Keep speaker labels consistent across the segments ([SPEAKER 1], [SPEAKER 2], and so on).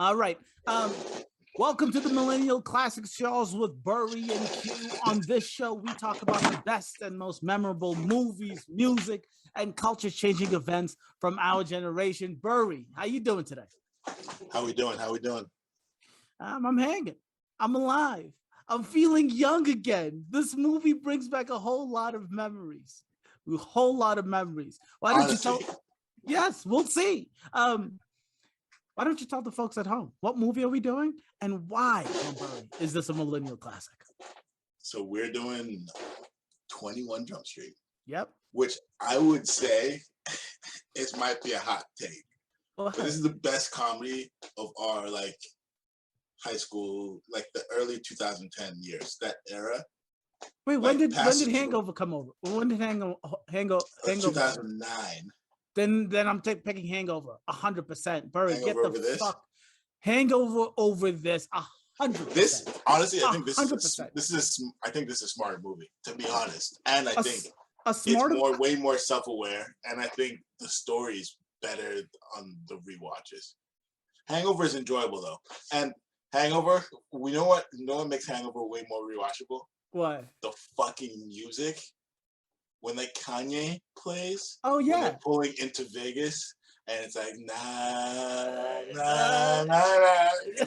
[SPEAKER 1] All right. Welcome to the Millennial Classic Shows with Burry and Q. On this show, we talk about the best and most memorable movies, music, and culture-changing events from our generation. Burry, how you doing today?
[SPEAKER 2] How we doing?
[SPEAKER 1] I'm hanging. I'm alive. I'm feeling young again. This movie brings back a whole lot of memories. Why don't you tell? Yes, we'll see. Why don't you tell the folks at home what movie are we doing and why is this a millennial classic?
[SPEAKER 2] So we're doing 21 Jump Street.
[SPEAKER 1] Yep.
[SPEAKER 2] Which I would say it might be a hot take. But this is the best comedy of our high school, the early 2010 years, that era.
[SPEAKER 1] Wait, when did Hangover come over? When did Hangover?
[SPEAKER 2] 2009.
[SPEAKER 1] Then I'm picking Hangover 100%. Burry, get the
[SPEAKER 2] over
[SPEAKER 1] fuck Hangover over this 100%.
[SPEAKER 2] This honestly, I think this is a smarter movie, to be honest. And I think it's way more self-aware, and I think the story's better on the rewatches. Hangover is enjoyable though, and Hangover, we know what makes Hangover way more rewatchable?
[SPEAKER 1] What?
[SPEAKER 2] The fucking music. When Kanye plays,
[SPEAKER 1] oh yeah,
[SPEAKER 2] when they're pulling into Vegas, and it's like nah.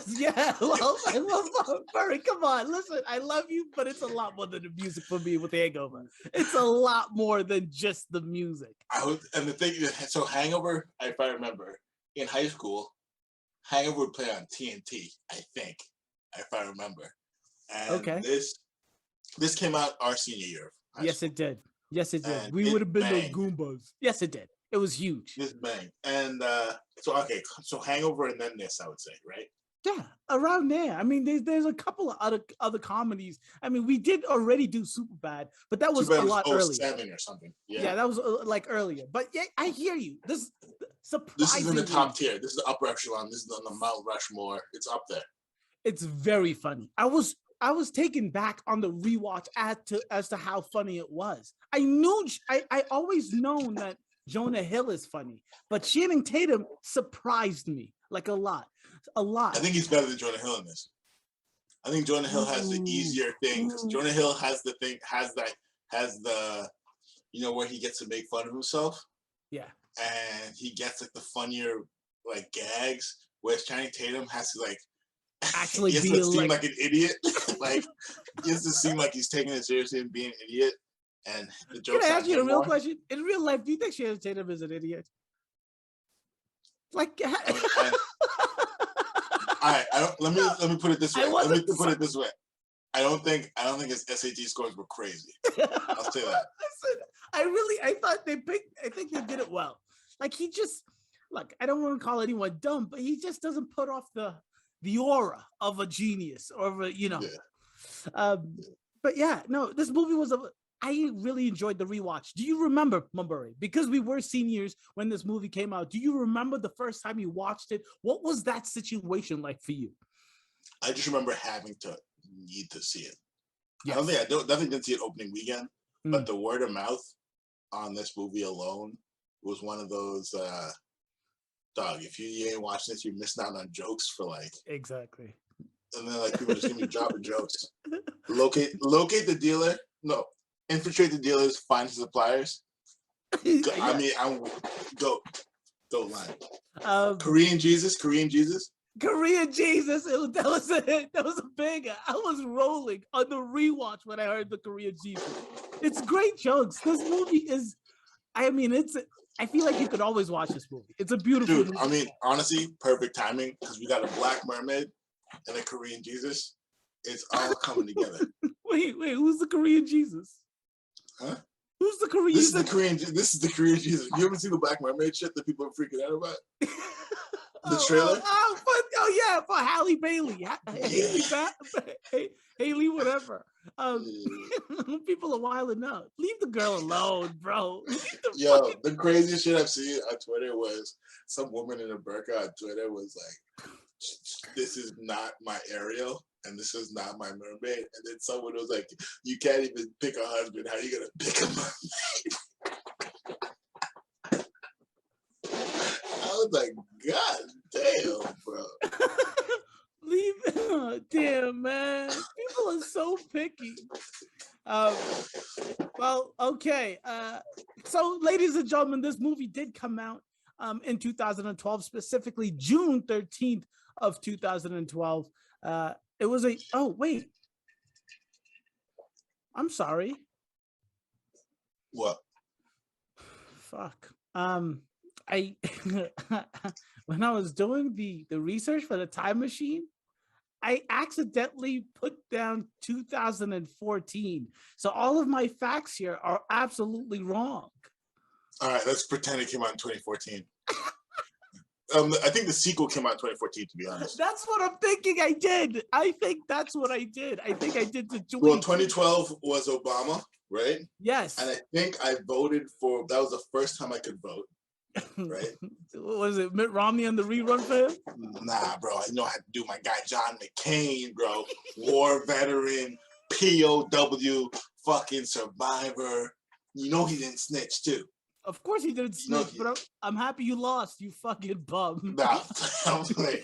[SPEAKER 1] Yeah, well, I love Burry. Come on, listen, I love you, but it's a lot more than the music for me with Hangover. It's a lot more than just the music.
[SPEAKER 2] So Hangover, if I remember, in high school, Hangover would play on TNT. I think, if I remember. And
[SPEAKER 1] okay.
[SPEAKER 2] This came out our senior year.
[SPEAKER 1] Yes, it did. Yes, it did. We would have been those Goombas. Yes, it did. It was huge.
[SPEAKER 2] This bang. And so Hangover and then this, I would say, right?
[SPEAKER 1] Yeah, around there. I mean, there's a couple of other comedies. I mean, we did already do Superbad, but that was a lot earlier.
[SPEAKER 2] 07 or something.
[SPEAKER 1] Yeah, that was earlier. But yeah, I hear you. This
[SPEAKER 2] is in the top tier. This is the upper echelon. This is on the Mount Rushmore. It's up there.
[SPEAKER 1] It's very funny. I was taken back on the rewatch as to how funny it was. I always known that Jonah Hill is funny, but Channing Tatum surprised me a lot. I
[SPEAKER 2] think he's better than Jonah Hill in this. I think Jonah Hill has the easier thing because Jonah Hill has the where he gets to make fun of himself.
[SPEAKER 1] Yeah,
[SPEAKER 2] and he gets the funnier gags, whereas Channing Tatum has to
[SPEAKER 1] actually
[SPEAKER 2] he has to seem like an idiot. He has to seem like he's taking it seriously and being an idiot. And the jokes.
[SPEAKER 1] Can I ask you a real question? In real life, do you think Channing Tatum is an idiot?
[SPEAKER 2] All right, let me put it this way. I don't think his SAT scores were crazy. I'll say that.
[SPEAKER 1] I think they did it well. He just I don't want to call anyone dumb, but he just doesn't put off the aura of a genius or of a,
[SPEAKER 2] Yeah.
[SPEAKER 1] But yeah, no, this movie I really enjoyed the rewatch. Do you remember, Burry? Because we were seniors when this movie came out. Do you remember the first time you watched it? What was that situation like for you?
[SPEAKER 2] I just remember having to need to see it.
[SPEAKER 1] Yes.
[SPEAKER 2] I definitely didn't see it opening weekend, but the word of mouth on this movie alone was one of those, dog, if you ain't watching this, you're missing out on jokes for
[SPEAKER 1] Exactly.
[SPEAKER 2] And then people just gonna be dropping jokes. Locate the dealer. No. Infiltrate the dealers, find the suppliers. I mean, I'm goat line. Korean Jesus.
[SPEAKER 1] That was a banger. I was rolling on the rewatch when I heard the Korean Jesus. It's great jokes. This movie is, I feel like you could always watch this movie. It's a beautiful movie.
[SPEAKER 2] I mean, honestly, perfect timing because we got a black mermaid and a Korean Jesus. It's all coming together.
[SPEAKER 1] Wait, who's the Korean Jesus?
[SPEAKER 2] Huh?
[SPEAKER 1] Who's the Korean?
[SPEAKER 2] This is the Korean Jesus. You haven't seen the Black Mermaid shit that people are freaking out about? The trailer?
[SPEAKER 1] For Halle Bailey. Haley, whatever. People are wilding out. Leave the girl alone, bro.
[SPEAKER 2] The craziest shit I've seen on Twitter was some woman in a burqa on Twitter was like, "This is not my Ariel, and this is not my mermaid." And then someone was like, "You can't even pick a husband. How are you gonna pick a mermaid?" I was like, "God damn, bro."
[SPEAKER 1] Damn, man. People are so picky. Well, okay. So, ladies and gentlemen, this movie did come out in 2012, specifically June 13th of 2012. It was a, oh, wait. I'm sorry.
[SPEAKER 2] What?
[SPEAKER 1] Fuck. I when I was doing the research for the time machine, I accidentally put down 2014. So all of my facts here are absolutely wrong.
[SPEAKER 2] All right, let's pretend it came out in 2014. I think the sequel came out in 2014, to be honest.
[SPEAKER 1] That's what I'm thinking I did. I think that's what I did. I think I did the
[SPEAKER 2] Well, 2012 was Obama, right?
[SPEAKER 1] Yes.
[SPEAKER 2] And I think I voted for, that was the first time I could vote, right?
[SPEAKER 1] Was it Mitt Romney on the rerun for him?
[SPEAKER 2] Nah, bro. I know how to do my guy John McCain, bro. War veteran, POW, fucking survivor. You know he didn't snitch, too.
[SPEAKER 1] Of course he didn't snitch, but I'm happy you lost, you fucking bum.
[SPEAKER 2] Nah, I'm playing.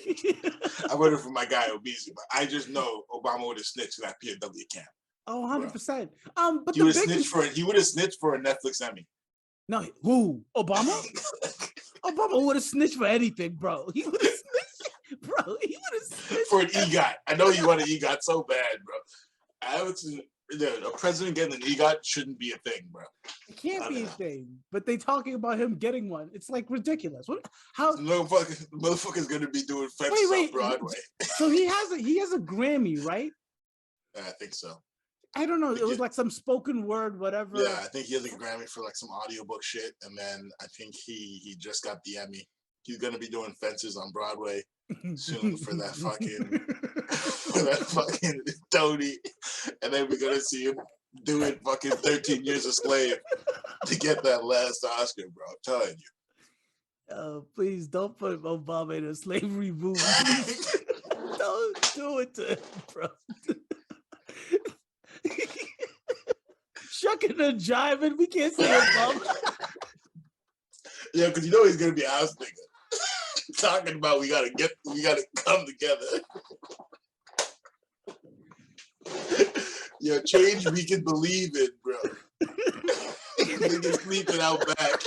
[SPEAKER 2] I voted for my guy Obese, but I just know Obama would have snitched to that POW camp.
[SPEAKER 1] Oh, 100%. But
[SPEAKER 2] he would have snitched for a Netflix Emmy.
[SPEAKER 1] No, who? Obama? Obama would have snitched for anything, bro. He would have snitched, bro. He would have snitched
[SPEAKER 2] for an EGOT. I know he wanted EGOT so bad, bro. A president getting an EGOT shouldn't be a thing, bro.
[SPEAKER 1] It can't be a thing. But they talking about him getting one. It's like ridiculous. What? How?
[SPEAKER 2] Motherfucker's gonna be doing fences on Broadway.
[SPEAKER 1] So he has a Grammy, right?
[SPEAKER 2] I think so.
[SPEAKER 1] I don't know. It was like some spoken word, whatever.
[SPEAKER 2] Yeah, I think he has a Grammy for like some audiobook shit, and then I think he just got the Emmy. He's gonna be doing fences on Broadway soon for that fucking Tony, and then we're gonna see him doing fucking 13 Years a Slave to get that last Oscar, bro. I'm telling you.
[SPEAKER 1] Oh, please don't put Obama in a slavery movie. Don't do it to him, bro. Shucking and jiving, we can't say Obama.
[SPEAKER 2] Yeah, because you know he's gonna be house nigga talking about we gotta come together. Yo, change we can believe it, bro. Niggas sleeping out back.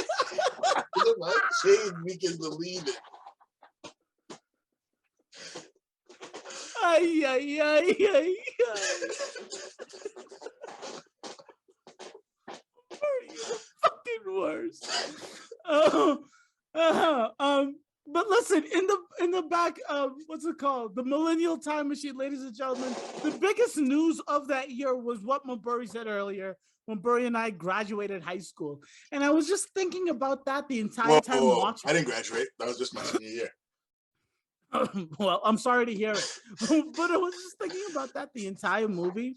[SPEAKER 2] Change we can believe it.
[SPEAKER 1] Ay, ay, ay, ay, ay. Are you the fucking worst? But listen, in the back of what's it called? The Millennial Time Machine, ladies and gentlemen. The biggest news of that year was what Maburi said earlier when Maburi and I graduated high school. And I was just thinking about that the entire time watching.
[SPEAKER 2] I didn't graduate. That was just my senior year.
[SPEAKER 1] Well, I'm sorry to hear it. But I was just thinking about that the entire movie.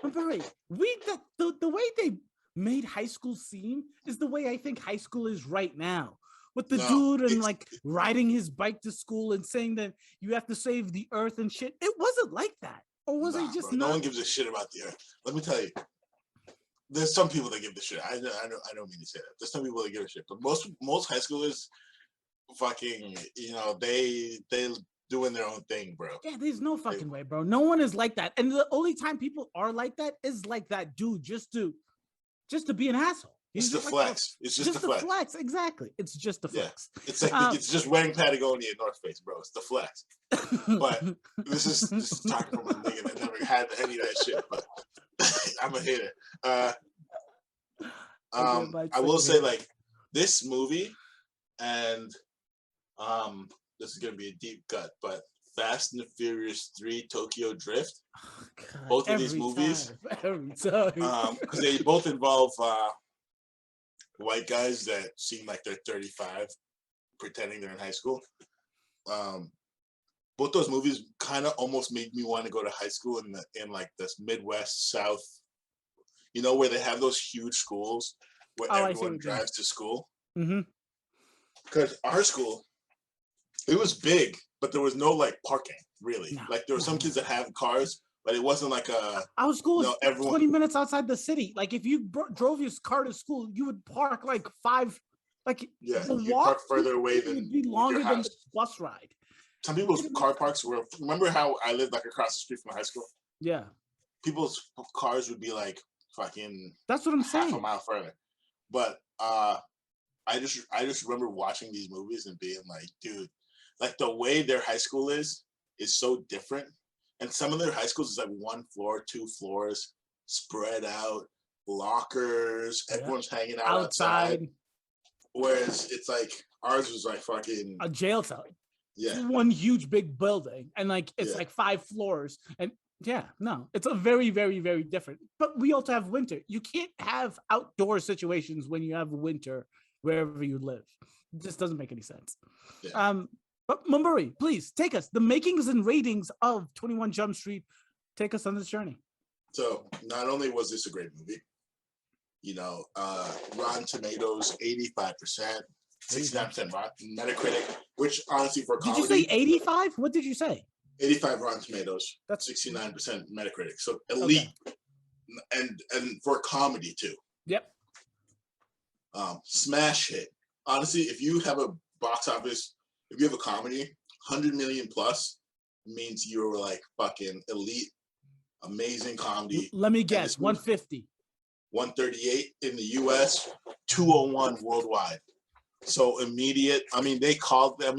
[SPEAKER 1] Maburi, the way they made high school seem is the way I think high school is right now. With the dude and like riding his bike to school and saying that you have to save the earth and shit. It wasn't like that. Or was it just
[SPEAKER 2] bro, no one gives a shit about the earth. Let me tell you. There's some people that give the shit. I don't mean to say that. There's some people that give a shit. But most high schoolers fucking, they doing their own thing, bro.
[SPEAKER 1] Yeah, there's no fucking way, bro. No one is like that. And the only time people are like that is like that dude just to be an asshole.
[SPEAKER 2] It's the flex. It's just the flex.
[SPEAKER 1] Exactly. It's just the flex.
[SPEAKER 2] Yeah. It's like it's just wearing Patagonia and North Face, bro. It's the flex. But this is talking from a nigga that never had any of that shit. But I'm a hater. I will say, like, this movie and this is gonna be a deep cut, but Fast and the Furious 3 Tokyo Drift.
[SPEAKER 1] Oh, God,
[SPEAKER 2] both of these movies,
[SPEAKER 1] every time,
[SPEAKER 2] because they both involve white guys that seem like they're 35, pretending they're in high school. Both those movies kind of almost made me want to go to high school in like this Midwest South, where they have those huge schools where everyone drives to school. Because our school, it was big, but there was no like parking really. No, like there were some kids that have cars, but it wasn't like
[SPEAKER 1] our school was 20 minutes outside the city. Like if you drove your car to school, you would park like 5. Like
[SPEAKER 2] you park further away than
[SPEAKER 1] would be longer than the bus ride.
[SPEAKER 2] some people's car parks were. Remember how I lived like across the street from high school?
[SPEAKER 1] Yeah.
[SPEAKER 2] People's cars would be like fucking.
[SPEAKER 1] That's what I'm saying.
[SPEAKER 2] Half a mile further, but I just remember watching these movies and being like, dude, like the way their high school is so different. And some of their high schools is like 1 floor, 2 floors, spread out, lockers, everyone's hanging out outside. Whereas it's like ours was like fucking
[SPEAKER 1] a jail cell.
[SPEAKER 2] Yeah.
[SPEAKER 1] It's one huge big building and like it's like 5 floors. And it's a very, very, very different. But we also have winter. You can't have outdoor situations when you have winter wherever you live. It just doesn't make any sense. Yeah. But Mumburi, please take us. The makings and ratings of 21 Jump Street. Take us on this journey.
[SPEAKER 2] So not only was this a great movie, Rotten Tomatoes, 85%, 69% Metacritic, which honestly for comedy.
[SPEAKER 1] Did you say 85? What did you say?
[SPEAKER 2] 85 Rotten Tomatoes. That's 69% Metacritic. So elite, and for comedy too.
[SPEAKER 1] Yep.
[SPEAKER 2] Smash hit. Honestly, if you have a box office, if you have a comedy, 100 million plus means you're like fucking elite, amazing comedy.
[SPEAKER 1] Let me guess, 150.
[SPEAKER 2] 138 in the US, 201 worldwide. So immediate. I mean, they called their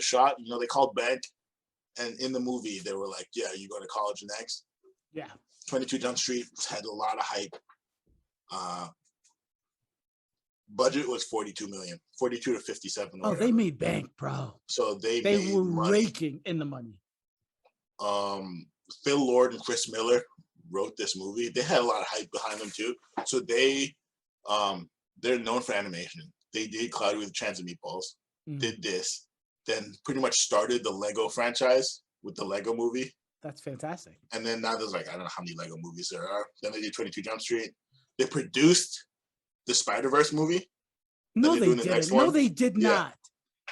[SPEAKER 2] shot. They called bank, and in the movie they were like, "Yeah, you go to college next."
[SPEAKER 1] Yeah.
[SPEAKER 2] 22 Jump Street had a lot of hype. Budget was 42 million, 42 to 57.
[SPEAKER 1] Oh, they made bank, bro.
[SPEAKER 2] So they
[SPEAKER 1] were
[SPEAKER 2] money.
[SPEAKER 1] Raking in the money.
[SPEAKER 2] Phil Lord and Chris Miller wrote this movie. They had a lot of hype behind them too. So they're known for animation. They did Cloudy with a Chance of Meatballs, did this, then pretty much started the Lego franchise with the Lego movie.
[SPEAKER 1] That's fantastic.
[SPEAKER 2] And then now there's like, I don't know how many Lego movies there are. Then they did 22 Jump Street. They produced the Spider-Verse movie.
[SPEAKER 1] No, they didn't. No, they did not.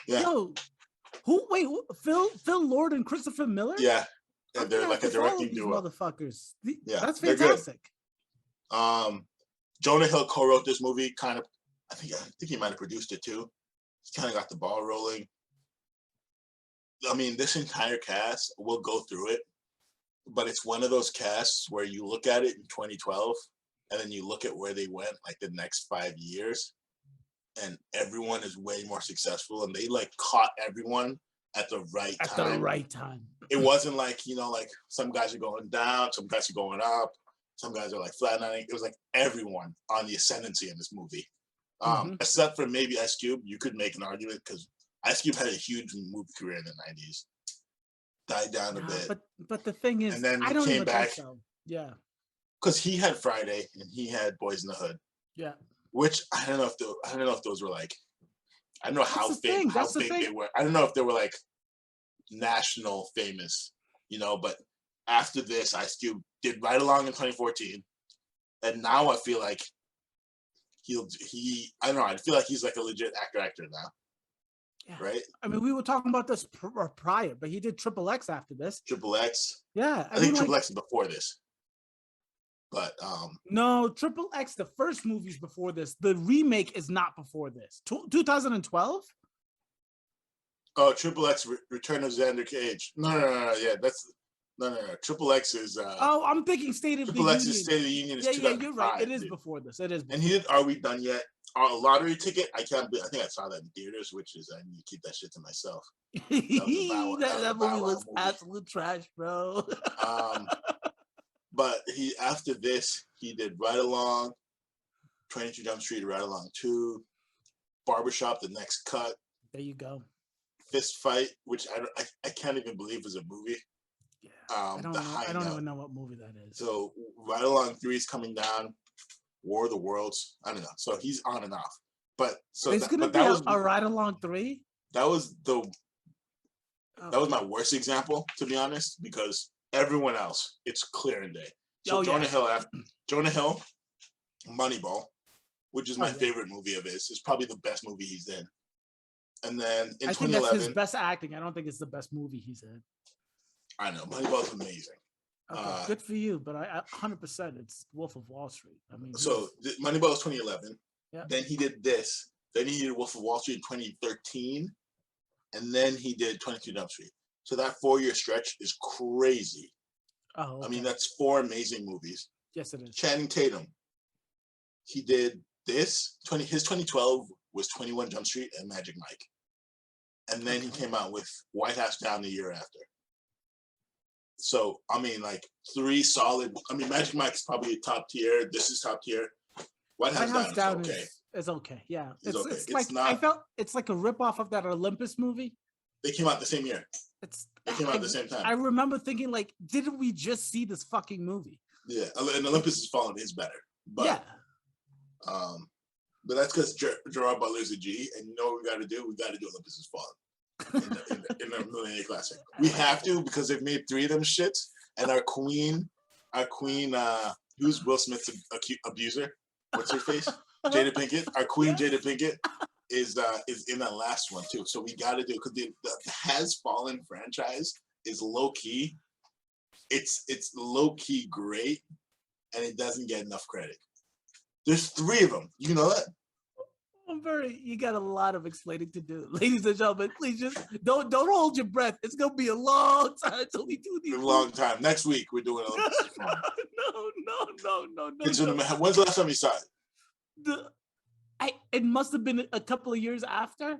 [SPEAKER 2] Yeah.
[SPEAKER 1] Yo, Phil Lord and Christopher Miller?
[SPEAKER 2] Yeah. And they're like a directing duo.
[SPEAKER 1] Motherfuckers.
[SPEAKER 2] Yeah,
[SPEAKER 1] that's fantastic.
[SPEAKER 2] Jonah Hill co-wrote this movie. Kind of, I think he might have produced it too. He kind of got the ball rolling. I mean, this entire cast, we'll go through it, but it's one of those casts where you look at it in 2012, and then you look at where they went like the next 5 years, and everyone is way more successful, and they like caught everyone at the right time. At the
[SPEAKER 1] right time.
[SPEAKER 2] It wasn't like, like some guys are going down, some guys are going up, some guys are like flatlining. It was like everyone on the ascendancy in this movie. Except for maybe Ice Cube, you could make an argument because Ice Cube had a huge movie career in the 90s. Died down a bit.
[SPEAKER 1] But the thing is,
[SPEAKER 2] and then
[SPEAKER 1] I don't
[SPEAKER 2] came
[SPEAKER 1] even
[SPEAKER 2] back.
[SPEAKER 1] think so. Yeah.
[SPEAKER 2] Because he had Friday and he had Boys in the Hood.
[SPEAKER 1] Yeah.
[SPEAKER 2] Which I don't know if those were like, I don't know how big they were. I don't know if they were like national famous, but after this, Ice Cube did Ride Along in 2014. And now I feel like I don't know, I feel like he's like a legit actor now. Yeah. Right?
[SPEAKER 1] I mean, we were talking about this prior, but he did Triple X after this.
[SPEAKER 2] Triple X?
[SPEAKER 1] Yeah.
[SPEAKER 2] I think Triple X is before this. But
[SPEAKER 1] no, Triple X, the first movie's before this. The remake is not before this. 2012?
[SPEAKER 2] Oh, Triple X Return of Xander Cage. No. Yeah, that's no. Triple X is
[SPEAKER 1] I'm thinking State of the Union.
[SPEAKER 2] Triple X is State of the Union is 2005. Yeah,
[SPEAKER 1] you're right. It is before this. It is before.
[SPEAKER 2] And he did Are We Done Yet? A lottery ticket. I think I saw that in theaters, which is I need to keep that shit to myself.
[SPEAKER 1] That movie was absolute trash, bro.
[SPEAKER 2] But after this, he did Ride Along, 22 Jump Street, Ride Along 2, Barbershop, The Next Cut.
[SPEAKER 1] There you go.
[SPEAKER 2] Fist Fight, which I can't even believe is a movie.
[SPEAKER 1] Yeah. I don't even know what movie that is.
[SPEAKER 2] So Ride Along 3 is coming down. War of the Worlds. I don't know. So he's on and off. But so
[SPEAKER 1] it's gonna be a Ride Along 3.
[SPEAKER 2] That was my worst example, to be honest, because everyone else, it's clear and day. So Jonah Hill, Moneyball, which is my favorite movie of his. It's probably the best movie he's in. And then in 2011,
[SPEAKER 1] think that's his best acting. I don't think it's the best movie he's in.
[SPEAKER 2] I know Moneyball's amazing.
[SPEAKER 1] Okay, good for you, but I 100% it's Wolf of Wall Street. I mean,
[SPEAKER 2] so Moneyball was 2011.
[SPEAKER 1] Yeah.
[SPEAKER 2] Then he did this. Then he did Wolf of Wall Street in 2013, and then he did 22 Jump Street. So that 4-year stretch is crazy.
[SPEAKER 1] Oh, okay.
[SPEAKER 2] I mean, that's 4 amazing movies.
[SPEAKER 1] Yes, it is.
[SPEAKER 2] Channing Tatum. He did this. His 2012 was 21 Jump Street and Magic Mike. And then he came out with White House Down the year after. So, I mean, like 3 solid. I mean, Magic Mike's probably top tier. This is top tier. White House Down is okay.
[SPEAKER 1] It's okay. Yeah.
[SPEAKER 2] It's okay.
[SPEAKER 1] It's like, not, I felt it's like a ripoff of that Olympus movie.
[SPEAKER 2] They came out the same year. They came out at the same time.
[SPEAKER 1] I remember thinking, like, didn't we just see this fucking movie?
[SPEAKER 2] Yeah. And Olympus Has Fallen is better. But, yeah. But that's because Gerard Butler's a G, and you know what we got to do? We got to do Olympus Has Fallen in the Millennial Classic. We have to, because they've made 3 of them shits, and our queen, who's Will Smith's abuser? What's her face? Jada Pinkett. Our queen, Jada Pinkett, is in that last one too. So we got to do, because the Has Fallen franchise is low key. It's low key great, and it doesn't get enough credit. There's 3 of them. You know that?
[SPEAKER 1] You got a lot of explaining to do. Ladies and gentlemen, please just don't hold your breath. It's going to be a long time until we do these.
[SPEAKER 2] A long time. Next week, we're doing a No. When's the last time you saw it?
[SPEAKER 1] It must have been a couple of years after,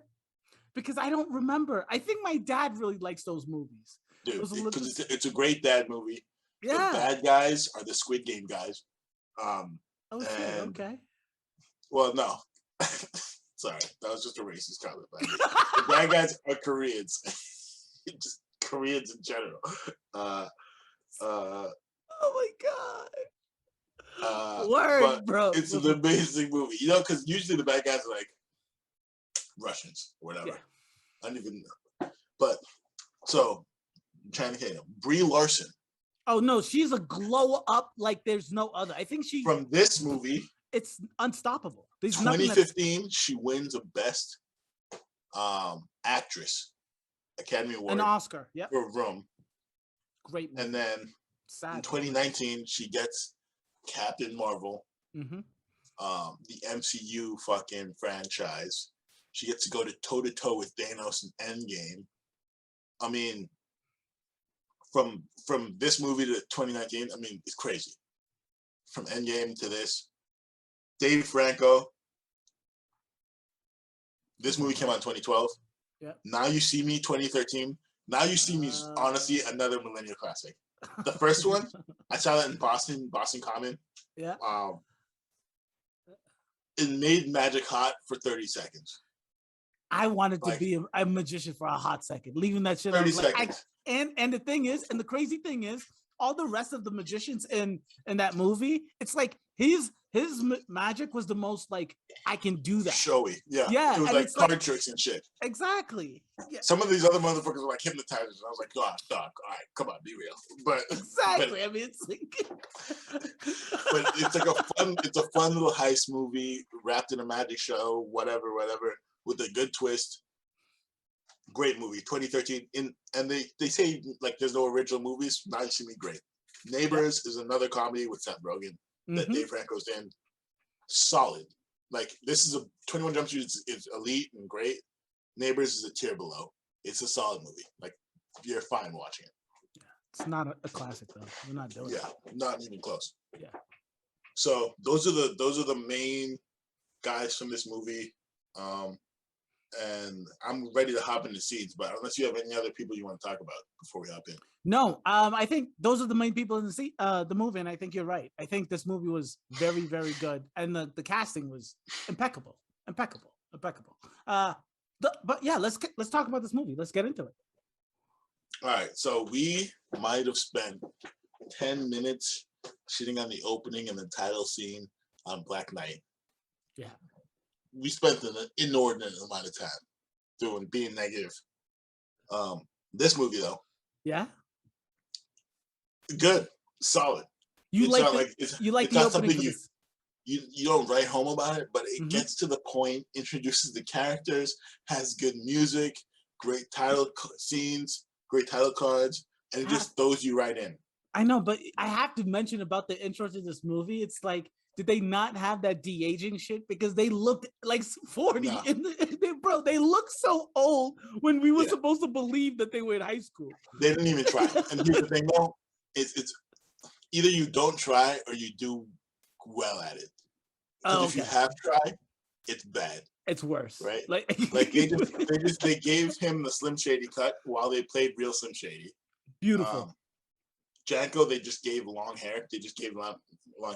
[SPEAKER 1] because I don't remember. I think my dad really likes those movies.
[SPEAKER 2] Dude, because it's a great dad movie.
[SPEAKER 1] Yeah.
[SPEAKER 2] The bad guys are the Squid Game guys.
[SPEAKER 1] Okay.
[SPEAKER 2] Well, no. Sorry, that was just a racist comment. The bad guys are Koreans. Just Koreans in general.
[SPEAKER 1] Oh my god. Word, bro.
[SPEAKER 2] It's an amazing movie. You know, because usually the bad guys are like Russians or whatever. Yeah. I don't even know. But so Channing Tatum, Brie Larson.
[SPEAKER 1] Oh no, she's a glow up like there's no other. I think she
[SPEAKER 2] from this movie.
[SPEAKER 1] It's unstoppable. There's
[SPEAKER 2] 2015, she wins a Best Actress Academy Award,
[SPEAKER 1] an Oscar, yeah,
[SPEAKER 2] for Room.
[SPEAKER 1] Great movie.
[SPEAKER 2] And then in 2019, she gets Captain Marvel, the MCU fucking franchise. She gets to go toe to toe with Thanos in Endgame. I mean, from this movie to 2019, I mean, it's crazy. From Endgame to this. Dave Franco. This movie came out in 2012.
[SPEAKER 1] Yeah.
[SPEAKER 2] Now You See Me, 2013. Now You See Me is honestly another Millennial classic. The first one, I saw that in Boston Common.
[SPEAKER 1] Yeah.
[SPEAKER 2] It made magic hot for 30 seconds.
[SPEAKER 1] I wanted to be a magician for a hot second, leaving that shit.
[SPEAKER 2] 30 seconds.
[SPEAKER 1] And the thing is, and the crazy thing is, all the rest of the magicians in that movie, it's like his magic was the most like, I can do that.
[SPEAKER 2] Showy. Yeah.
[SPEAKER 1] Yeah.
[SPEAKER 2] It was like card tricks and shit.
[SPEAKER 1] Exactly. Yeah.
[SPEAKER 2] Some of these other motherfuckers were like hypnotizers. I was like, God, dog, all right, come on, be real. But
[SPEAKER 1] exactly. I mean, it's like
[SPEAKER 2] but it's like a fun little heist movie wrapped in a magic show, whatever, with a good twist. Great movie, 2013. And they say like there's no original movies. Now You See Me, great. Neighbors is another comedy with Seth Rogen that Dave Franco's in. Solid. Like this is 21 Jump Street is elite and great. Neighbors is a tier below. It's a solid movie. Like you're fine watching it.
[SPEAKER 1] It's not a classic though. We're not doing it.
[SPEAKER 2] Yeah, not even close.
[SPEAKER 1] Yeah.
[SPEAKER 2] So those are the main guys from this movie. And I'm ready to hop into seeds, but unless you have any other people you want to talk about before we hop in.
[SPEAKER 1] No, I think those are the main people in the movie, and I think you're right. I think this movie was very, very good, and the casting was impeccable. But yeah, let's talk about this movie. Let's get into it.
[SPEAKER 2] All right, so we might have spent 10 minutes shitting on the opening and the title scene on Black Knight.
[SPEAKER 1] Yeah.
[SPEAKER 2] We spent an inordinate amount of time being negative. This movie though,
[SPEAKER 1] yeah,
[SPEAKER 2] good, solid.
[SPEAKER 1] You like the opening.
[SPEAKER 2] You don't write home about it, but it gets to the point, introduces the characters, has good music, great title scenes, great title cards, and it just throws you right in.
[SPEAKER 1] I know, but I have to mention about the intro to this movie. It's like did they not have that de-aging shit? Because they looked like 40. No. They look so old when we were supposed to believe that they were in high school.
[SPEAKER 2] They didn't even try. And here's the thing, though. It's either you don't try or you do well at it. Because if you have tried, it's bad.
[SPEAKER 1] It's worse,
[SPEAKER 2] right? Like they gave him the Slim Shady cut while they played real Slim Shady.
[SPEAKER 1] Beautiful.
[SPEAKER 2] Janko, they just gave long hair. They just gave long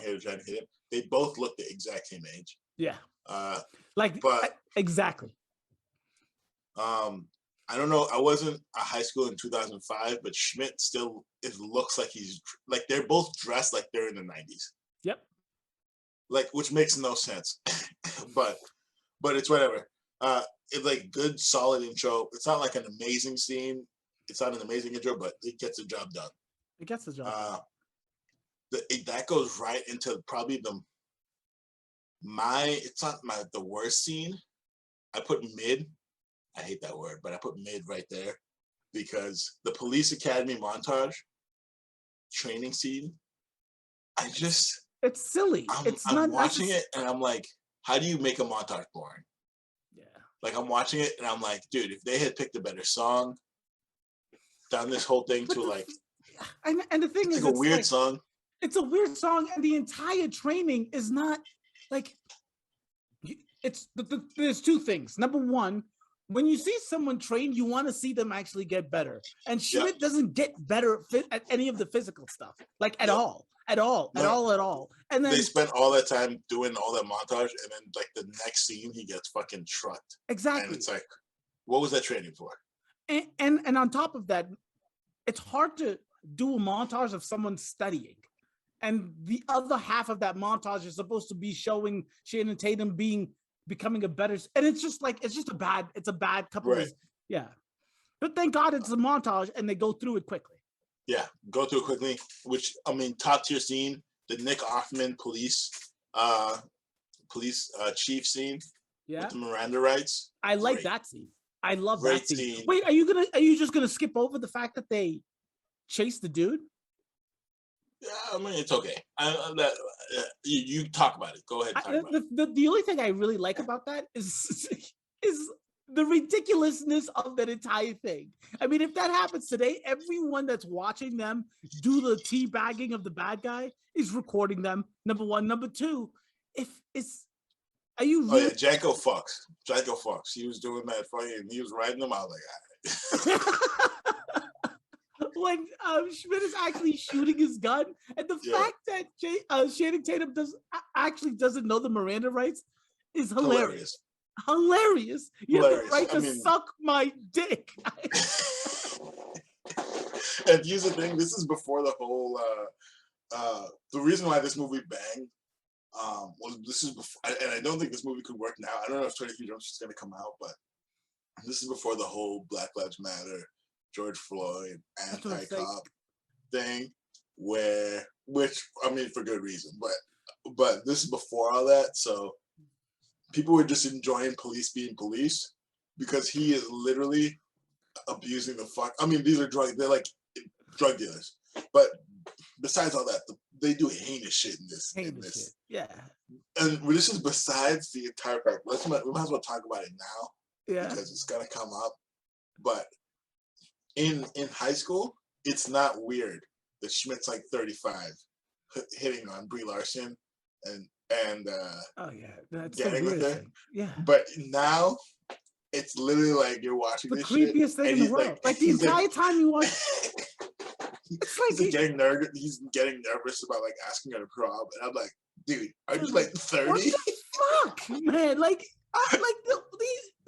[SPEAKER 2] hair to Janko. They both looked the exact same age.
[SPEAKER 1] Yeah.
[SPEAKER 2] But
[SPEAKER 1] exactly.
[SPEAKER 2] I don't know. I wasn't a high school in 2005, but Schmidt still looks like he's like they're both dressed like they're in the 90s.
[SPEAKER 1] Yep.
[SPEAKER 2] Like, which makes no sense, but it's whatever. It's like good, solid intro. It's not like an amazing scene. It's not an amazing intro, but it gets the job done.
[SPEAKER 1] It gets the job done.
[SPEAKER 2] That goes right into probably it's not the worst scene. I put mid. I hate that word, but I put mid right there because the police academy montage training scene,
[SPEAKER 1] it's silly.
[SPEAKER 2] I'm watching it and I'm like, how do you make a montage boring?
[SPEAKER 1] Yeah.
[SPEAKER 2] Like I'm watching it and I'm like, dude, if they had picked a better song, done this whole thing
[SPEAKER 1] and the thing is,
[SPEAKER 2] like a weird song.
[SPEAKER 1] It's a weird song, and the entire training is not like there's two things. Number one, when you see someone train, you want to see them actually get better. And Schmidt doesn't get better at any of the physical stuff, like at all. And then
[SPEAKER 2] they spent all that time doing all that montage, and then like the next scene, he gets fucking trucked.
[SPEAKER 1] Exactly.
[SPEAKER 2] And it's like, what was that training for?
[SPEAKER 1] And on top of that, it's hard to do a montage of someone studying. And the other half of that montage is supposed to be showing Channing Tatum becoming a better, and it's a bad couple of, but thank God it's a montage and they go through it quickly.
[SPEAKER 2] Yeah, go through it quickly, which, I mean, top tier scene, the Nick Offerman police chief scene with the Miranda rights.
[SPEAKER 1] I like that scene. I love that scene. Wait, are you just gonna skip over the fact that they chased the dude?
[SPEAKER 2] Yeah, I mean, it's okay. You talk about it. Go ahead.
[SPEAKER 1] The only thing I really like about that is the ridiculousness of that entire thing. I mean, if that happens today, everyone that's watching them do the teabagging of the bad guy is recording them. Number one. Number two, are you really...
[SPEAKER 2] Oh yeah, Janko fucks. He was doing that funny and he was writing them out like, all right.
[SPEAKER 1] When Schmidt is actually shooting his gun, and the fact that Channing Tatum doesn't know the Miranda rights is hilarious. Hilarious. You have the right to suck my dick.
[SPEAKER 2] And here's the thing: this is before the whole. The reason why this movie banged this is before, and I don't think this movie could work now. I don't know if 23 Jump Street's going to come out, but this is before the whole Black Lives Matter, George Floyd, anti-cop thing, which I mean for good reason, but this is before all that, so people were just enjoying police being police because he is literally abusing the fuck. I mean, they're like drug dealers, but besides all that, they do heinous shit in this.
[SPEAKER 1] Shit. Yeah.
[SPEAKER 2] And this is besides the entire fact. We might as well talk about it now.
[SPEAKER 1] Yeah.
[SPEAKER 2] Because it's gonna come up. But in high school, it's not weird that Schmidt's like 35, hitting on Brie Larson and
[SPEAKER 1] oh yeah, that's
[SPEAKER 2] getting with her.
[SPEAKER 1] Thing. Yeah.
[SPEAKER 2] But now it's literally like you're watching the
[SPEAKER 1] creepiest thing in the world. Like the entire time you watch.
[SPEAKER 2] It's like he's getting nervous. He's getting nervous about like asking her to prom, and I'm like, dude, are you like 30?
[SPEAKER 1] What the fuck, man? Like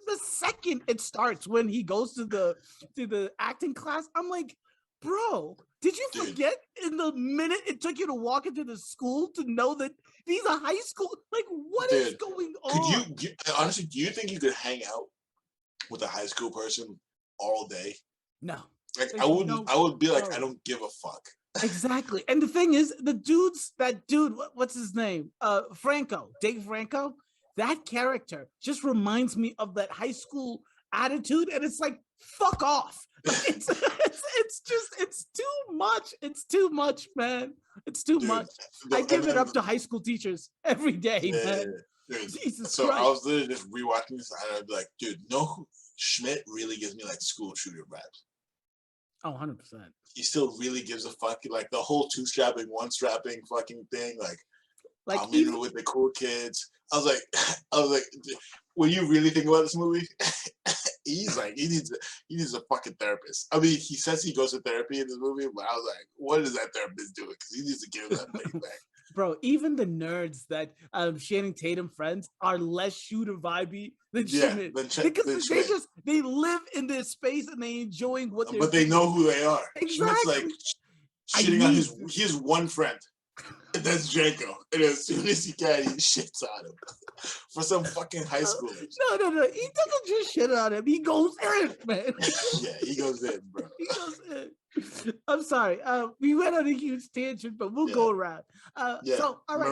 [SPEAKER 1] the second it starts when he goes to the acting class, I'm like, bro, did you forget in the minute it took you to walk into the school to know that these are high school? Like, what is going on?
[SPEAKER 2] Honestly, do you think you could hang out with a high school person all day?
[SPEAKER 1] No.
[SPEAKER 2] Like I would be like, I don't give a fuck.
[SPEAKER 1] Exactly. And the thing is, that dude, what's his name? Franco, Dave Franco, that character just reminds me of that high school attitude, and it's like, fuck off. It's too much. It's too much, man. It's too much. I give it up to high school teachers every day, man. Jesus
[SPEAKER 2] so
[SPEAKER 1] Christ.
[SPEAKER 2] I was literally just rewatching this, and I'd be like, dude, no, Schmidt really gives me like school shooter vibes.
[SPEAKER 1] Oh, 100%.
[SPEAKER 2] He still really gives a fuck, like the whole two-strapping, one-strapping fucking thing, like I'm in with the cool kids. I was like, when you really think about this movie, he's like, he needs a fucking therapist. I mean, he says he goes to therapy in this movie, but I was like, what is that therapist doing? Because he needs to give that money back.
[SPEAKER 1] Bro, even the nerds that Channing Tatum friends are less shooter vibey than Schmidt. Because they live in this space and they enjoying what they're
[SPEAKER 2] But they know who they are.
[SPEAKER 1] Exactly.
[SPEAKER 2] Schmidt's like shitting on he has one friend. And that's Jenko. And as soon as he can, he shits on him. For some fucking high schoolers.
[SPEAKER 1] No. He doesn't just shit on him. He goes in, man.
[SPEAKER 2] Yeah, he goes in, bro.
[SPEAKER 1] He goes in. I'm sorry. We went on a huge tangent, but we'll go around. So, all right.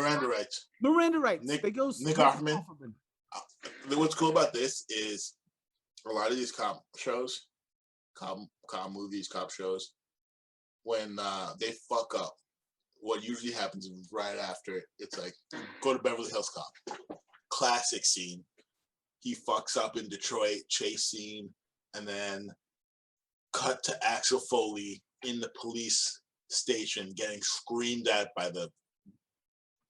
[SPEAKER 1] Miranda rights. Nick
[SPEAKER 2] Offerman. What's cool about this is a lot of these cop shows, cop movies, cop shows, when they fuck up, what usually happens right after, it's like, go to Beverly Hills Cop. Classic scene. He fucks up in Detroit, chase scene, and then cut to Axel Foley in the police station getting screamed at by the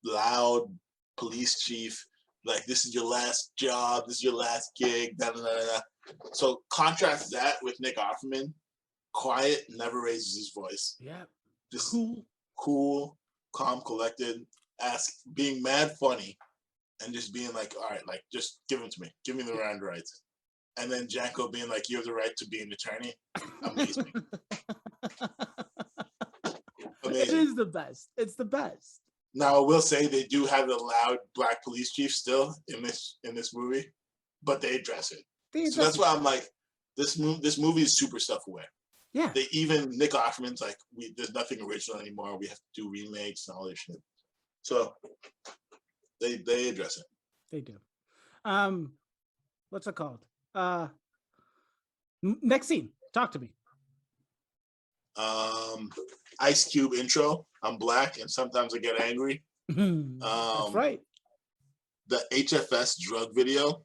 [SPEAKER 2] loud police chief. Like, this is your last job, this is your last gig, da da da da. So contrast that with Nick Offerman. Quiet, never raises his voice.
[SPEAKER 1] Yeah.
[SPEAKER 2] Just cool, calm, collected, being mad funny, and just being like, all right, like, just give them to me. Give me the round rights. And then Janko being like, you have the right to be an attorney. Amazing. Amazing.
[SPEAKER 1] It is the best. It's the best.
[SPEAKER 2] Now, I will say they do have the loud black police chief still in this movie, but they address it. So that's why I'm like, this movie is super self-aware.
[SPEAKER 1] Yeah.
[SPEAKER 2] Nick Offerman's like, there's nothing original anymore. We have to do remakes and all this shit. So they address it.
[SPEAKER 1] They do. What's it called? Next scene. Talk to me.
[SPEAKER 2] Ice Cube intro. I'm black and sometimes I get angry.
[SPEAKER 1] That's right.
[SPEAKER 2] The HFS drug video.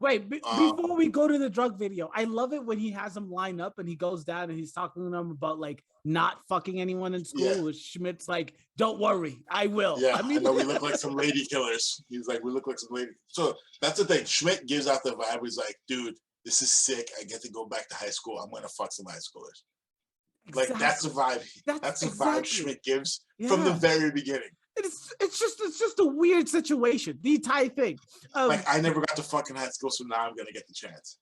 [SPEAKER 1] Wait, before we go to the drug video, I love it when he has them line up and he goes down and he's talking to them about like not fucking anyone in school. Yeah. Schmidt's like, don't worry, I will.
[SPEAKER 2] Yeah, I know we look like some lady killers. He's like, we look like some lady. So that's the thing. Schmidt gives out the vibe. He's like, dude, this is sick. I get to go back to high school. I'm going to fuck some high schoolers. Exactly. Like, that's the vibe. That's the vibe Schmidt gives from the very beginning.
[SPEAKER 1] It's just a weird situation. The entire thing.
[SPEAKER 2] Like, I never got to fucking high school, so now I'm gonna get the chance.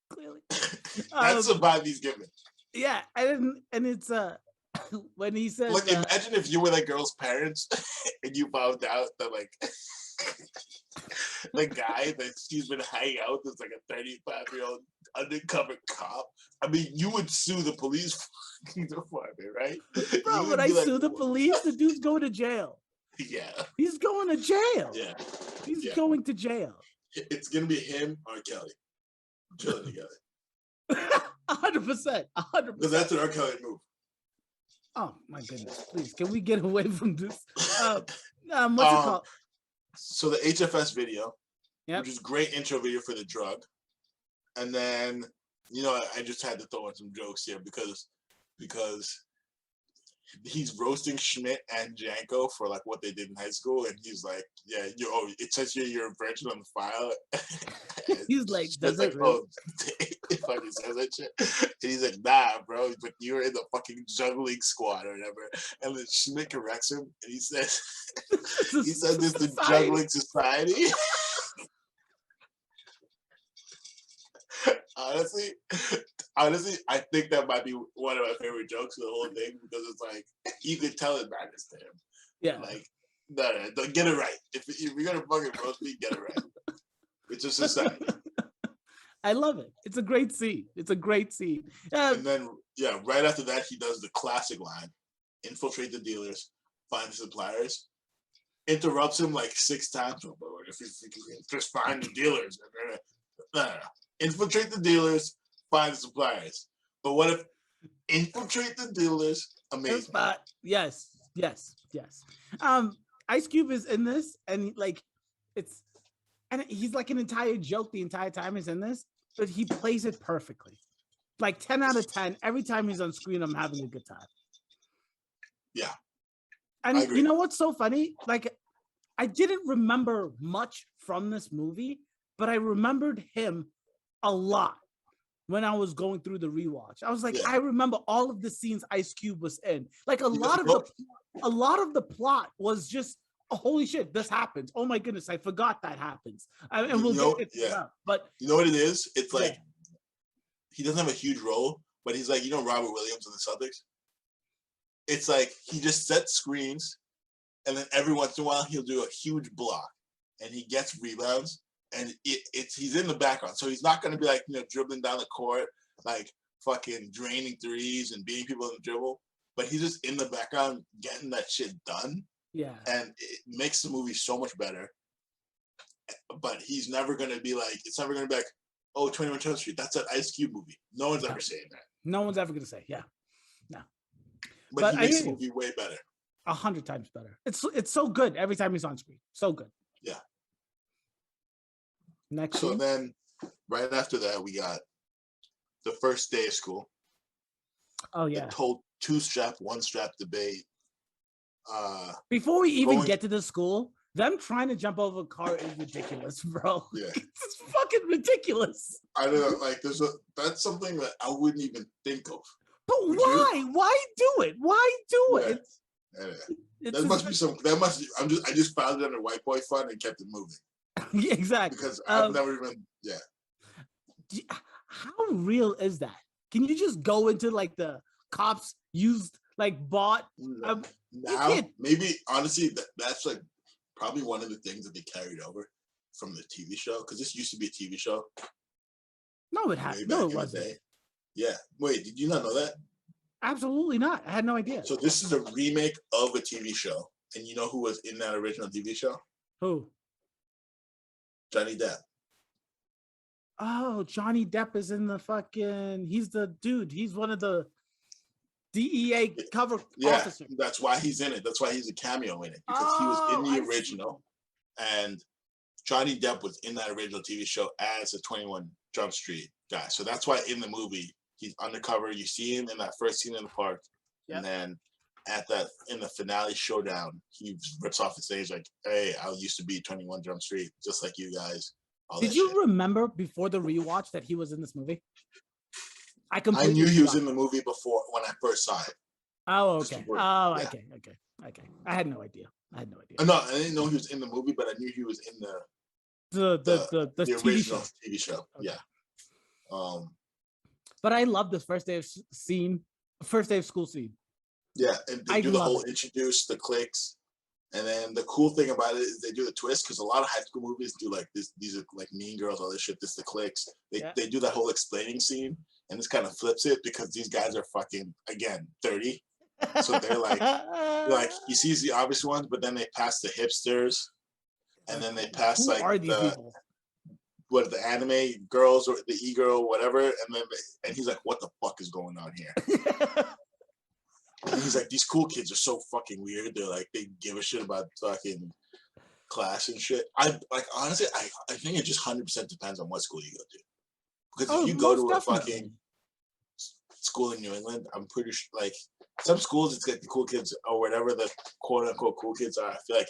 [SPEAKER 1] Clearly,
[SPEAKER 2] that's the vibe he's giving.
[SPEAKER 1] Yeah, and it's when he says,
[SPEAKER 2] like, imagine if you were that girl's parents and you found out that like the guy that she's been hanging out with is like a 35-year-old undercover cop. I mean, you would sue the police department, right?
[SPEAKER 1] Bro, when I sue the police, the dude's going to jail.
[SPEAKER 2] Yeah.
[SPEAKER 1] He's going to jail.
[SPEAKER 2] Yeah.
[SPEAKER 1] He's going to jail.
[SPEAKER 2] It's going to be him or Kelly. Chilling together.
[SPEAKER 1] 100%. 100%.
[SPEAKER 2] Because that's an R. Kelly move.
[SPEAKER 1] Oh, my goodness. Please, can we get away from this? What's it called?
[SPEAKER 2] So the HFS video, which is great intro video for the drug. And then, I just had to throw in some jokes here because he's roasting Schmidt and Janko for like what they did in high school, and he's like, "Yeah, it says you're a virgin on the file."
[SPEAKER 1] He's like, "Does it really?"
[SPEAKER 2] He fucking says that shit, and he's like, "Nah, bro, but you were in the fucking juggling squad or whatever." And then Schmidt corrects him, and he says, "This is the juggling society." Honestly, I think that might be one of my favorite jokes of the whole thing because it's like you could tell it matters to him.
[SPEAKER 1] Yeah.
[SPEAKER 2] Like, no, get it right. If you're gonna fucking roast me, get it right. It's a society.
[SPEAKER 1] I love it. It's a great scene.
[SPEAKER 2] And then, right after that, he does the classic line: infiltrate the dealers, find the suppliers. Interrupts him like 6 times. Oh, but if you just find the dealers, no. infiltrate the dealers, find the suppliers. But what if infiltrate the dealers? Amazing.
[SPEAKER 1] Yes. Ice Cube is in this, and he's like an entire joke the entire time he's in this, but he plays it perfectly. Like 10 out of 10. Every time he's on screen, I'm having a good time.
[SPEAKER 2] Yeah.
[SPEAKER 1] And you know what's so funny? Like, I didn't remember much from this movie, but I remembered him a lot when I was going through the rewatch. I was like, I remember all of the scenes Ice Cube was in. Like a lot of the plot was just, oh, holy shit, this happens. Oh my goodness, I forgot that happens. And we'll get to that. But
[SPEAKER 2] you know what it is? It's like he doesn't have a huge role, but he's like, Robert Williams in the Celtics. It's like he just sets screens, and then every once in a while he'll do a huge block, and he gets rebounds, and he's in the background, so he's not going to be like dribbling down the court, like fucking draining threes and beating people in the dribble, but he's just in the background getting that shit done.
[SPEAKER 1] Yeah,
[SPEAKER 2] and it makes the movie so much better. But he's never going to be like, it's never going to be like, oh, 21 Jump Street, that's an Ice Cube movie. No one's ever saying that.
[SPEAKER 1] No one's ever going to say, no.
[SPEAKER 2] But he makes the movie way better.
[SPEAKER 1] 100 times better. It's so good every time he's on screen. So good.
[SPEAKER 2] Yeah.
[SPEAKER 1] Next.
[SPEAKER 2] So then, right after that, we got the first day of school.
[SPEAKER 1] Oh yeah.
[SPEAKER 2] The whole 2-strap, 1-strap debate.
[SPEAKER 1] Before we even get to the school, them trying to jump over a car is ridiculous, bro.
[SPEAKER 2] Yeah.
[SPEAKER 1] It's fucking ridiculous.
[SPEAKER 2] I don't know. Like, that's something that I wouldn't even think of.
[SPEAKER 1] But why? Why do it? Why do it?
[SPEAKER 2] There must be some. I just found it under white boy fun and kept it moving.
[SPEAKER 1] Yeah, exactly.
[SPEAKER 2] Because I've never even. Yeah.
[SPEAKER 1] How real is that? Can you just go into like the cops used bought?
[SPEAKER 2] Now maybe honestly that's like probably one of the things that they carried over from the TV show, because this used to be a TV show.
[SPEAKER 1] No, it had no, it wasn't.
[SPEAKER 2] Yeah. Wait, did you not know that?
[SPEAKER 1] Absolutely not. I had no idea.
[SPEAKER 2] So this is a remake of a TV show. And you know who was in that original TV show?
[SPEAKER 1] Who?
[SPEAKER 2] Johnny Depp.
[SPEAKER 1] Oh, Johnny Depp is in the fucking... He's the dude. He's one of the DEA cover officers.
[SPEAKER 2] That's why he's in it. That's why he's a cameo in it. Because he was in the original. And Johnny Depp was in that original TV show as a 21 Jump Street guy. So that's why in the movie, he's undercover. You see him in that first scene in the park. Yep. And then in the finale showdown, he rips off his stage like, hey, I used to be 21 Jump Street, just like you guys.
[SPEAKER 1] Did you remember before the rewatch that he was in this movie?
[SPEAKER 2] I knew he was in the movie before when I first saw it.
[SPEAKER 1] Oh, okay. Okay. I had no idea.
[SPEAKER 2] No, I didn't know he was in the movie, but I knew he was in the original TV show. Okay. Yeah.
[SPEAKER 1] But I love this first day of school scene.
[SPEAKER 2] Yeah, and they do the whole introduce the cliques, and then the cool thing about it is they do the twist, because a lot of high school movies do like this. These are like Mean Girls, all this shit. This the cliques. They do that whole explaining scene, and this kind of flips it because these guys are fucking again 30, so they're like you see the obvious ones, but then they pass the hipsters, and then they pass the anime girls or the e-girl, whatever, and he's like, what the fuck is going on here? And he's like, these cool kids are so fucking weird. They're like, they give a shit about fucking class and shit. Honestly, I think it just 100% depends on what school you go to. Because if you go to a fucking school in New England, I'm pretty sure, like, some schools, it's like the cool kids or whatever the quote unquote cool kids are. I feel like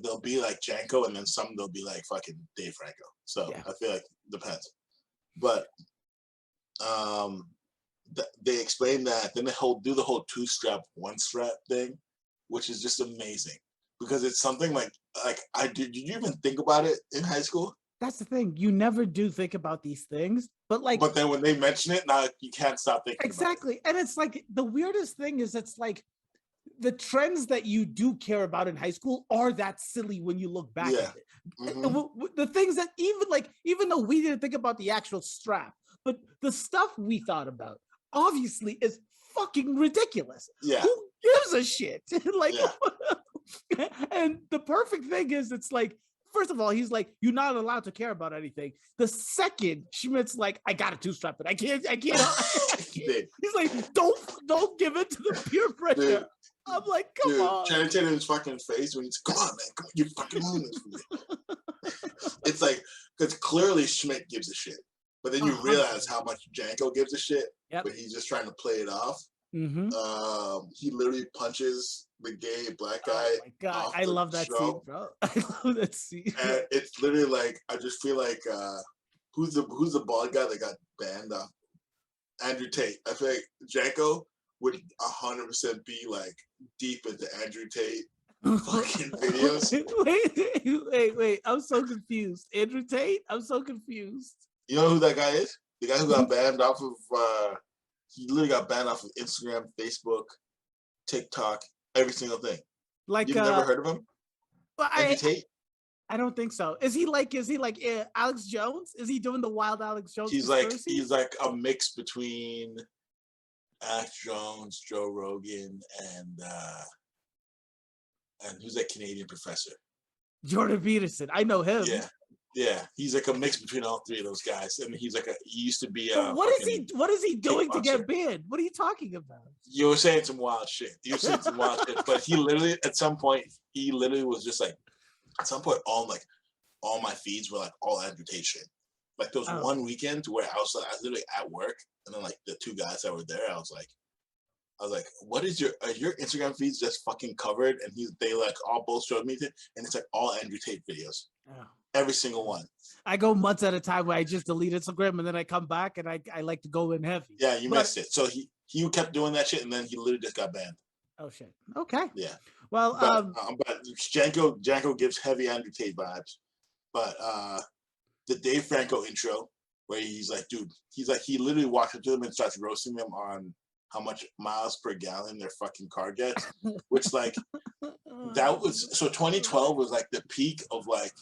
[SPEAKER 2] they'll be like Janko, and then some they'll be like fucking Dave Franco. So I feel like it depends. But they explain that, then they do the whole 2-strap, 1-strap thing, which is just amazing because it's something like did you even think about it in high school?
[SPEAKER 1] That's the thing. You never do think about these things, but
[SPEAKER 2] then when they mention it, now you can't stop thinking.
[SPEAKER 1] Exactly. And it's like the weirdest thing is it's like the trends that you do care about in high school are that silly when you look back at it. Mm-hmm. The things that even though we didn't think about the actual strap, but the stuff we thought about obviously is fucking ridiculous.
[SPEAKER 2] Yeah.
[SPEAKER 1] Who gives a shit? And the perfect thing is it's like first of all, he's like, you're not allowed to care about anything. The second, Schmidt's like, I got to two-strap it. I can't. He's like, don't give it to the peer pressure. Dude, I'm like, come on.
[SPEAKER 2] Channing Tatum's fucking face when he's, come on, man, come on, you fucking ruin this for me. It's like, because clearly Schmidt gives a shit. But then you realize how much Jenko gives a shit, but he's just trying to play it off.
[SPEAKER 1] Mm-hmm.
[SPEAKER 2] He literally punches the gay black guy.
[SPEAKER 1] Oh my god, I love that scene, bro. I love that scene.
[SPEAKER 2] And it's literally like, I just feel like who's the bald guy that got banned off? Andrew Tate. I feel like Jenko would 100% be like deep into Andrew Tate fucking videos.
[SPEAKER 1] Wait. I'm so confused. Andrew Tate? I'm so confused.
[SPEAKER 2] You know who that guy is? The guy who got banned off of he literally got banned off of Instagram, Facebook, TikTok, every single thing.
[SPEAKER 1] Like
[SPEAKER 2] you've never heard of him? Andrew Tate?
[SPEAKER 1] I don't think so. Is he like Alex Jones? Is he doing the wild Alex Jones?
[SPEAKER 2] He's like a mix between Alex Jones, Joe Rogan, and who's that Canadian professor?
[SPEAKER 1] Jordan Peterson. I know him.
[SPEAKER 2] Yeah. He's like a mix between all three of those guys. I mean, he used to be
[SPEAKER 1] what is he doing to get banned? What are you talking about?
[SPEAKER 2] You were saying some wild shit. But he literally, at some point, was just like, at some point, all my feeds were like all adaptation. Like there was one weekend where I was literally at work, and then like the two guys that were there, I was like, what is your Instagram feeds just fucking covered? And they like all both showed me it, and it's like all Andrew Tate videos. Oh. Every single one.
[SPEAKER 1] I go months at a time where I just delete Instagram and then I come back and I like to go in heavy.
[SPEAKER 2] Yeah, you missed it. So he kept doing that shit, and then he literally just got banned.
[SPEAKER 1] Oh shit. Okay.
[SPEAKER 2] Yeah.
[SPEAKER 1] Well,
[SPEAKER 2] but Jenko gives heavy Andrew Tate vibes. But the Dave Franco intro where he's like, dude, he literally walks up to them and starts roasting them on how much miles per gallon their fucking car gets, which like that was, so 2012 was like the peak of like,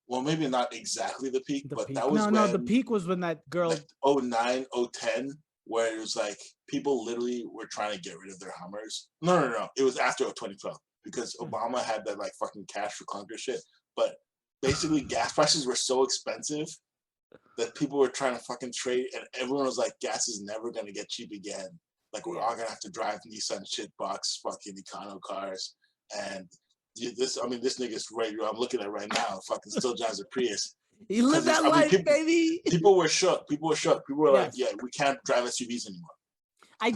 [SPEAKER 2] well, maybe not exactly the peak, that was
[SPEAKER 1] the peak was when that girl,
[SPEAKER 2] like 09, 010, where it was like people literally were trying to get rid of their Hummers. No. It was after 2012 because Obama had that like fucking cash for clunker shit. But basically gas prices were so expensive that people were trying to fucking trade, and everyone was like, gas is never going to get cheap again. Like we're all going to have to drive Nissan shitbox fucking econo cars. And this nigga's right. I'm looking at right now. Fucking still drives a Prius.
[SPEAKER 1] He lived that life, baby.
[SPEAKER 2] People were shook. People were like, yeah, we can't drive SUVs anymore.
[SPEAKER 1] I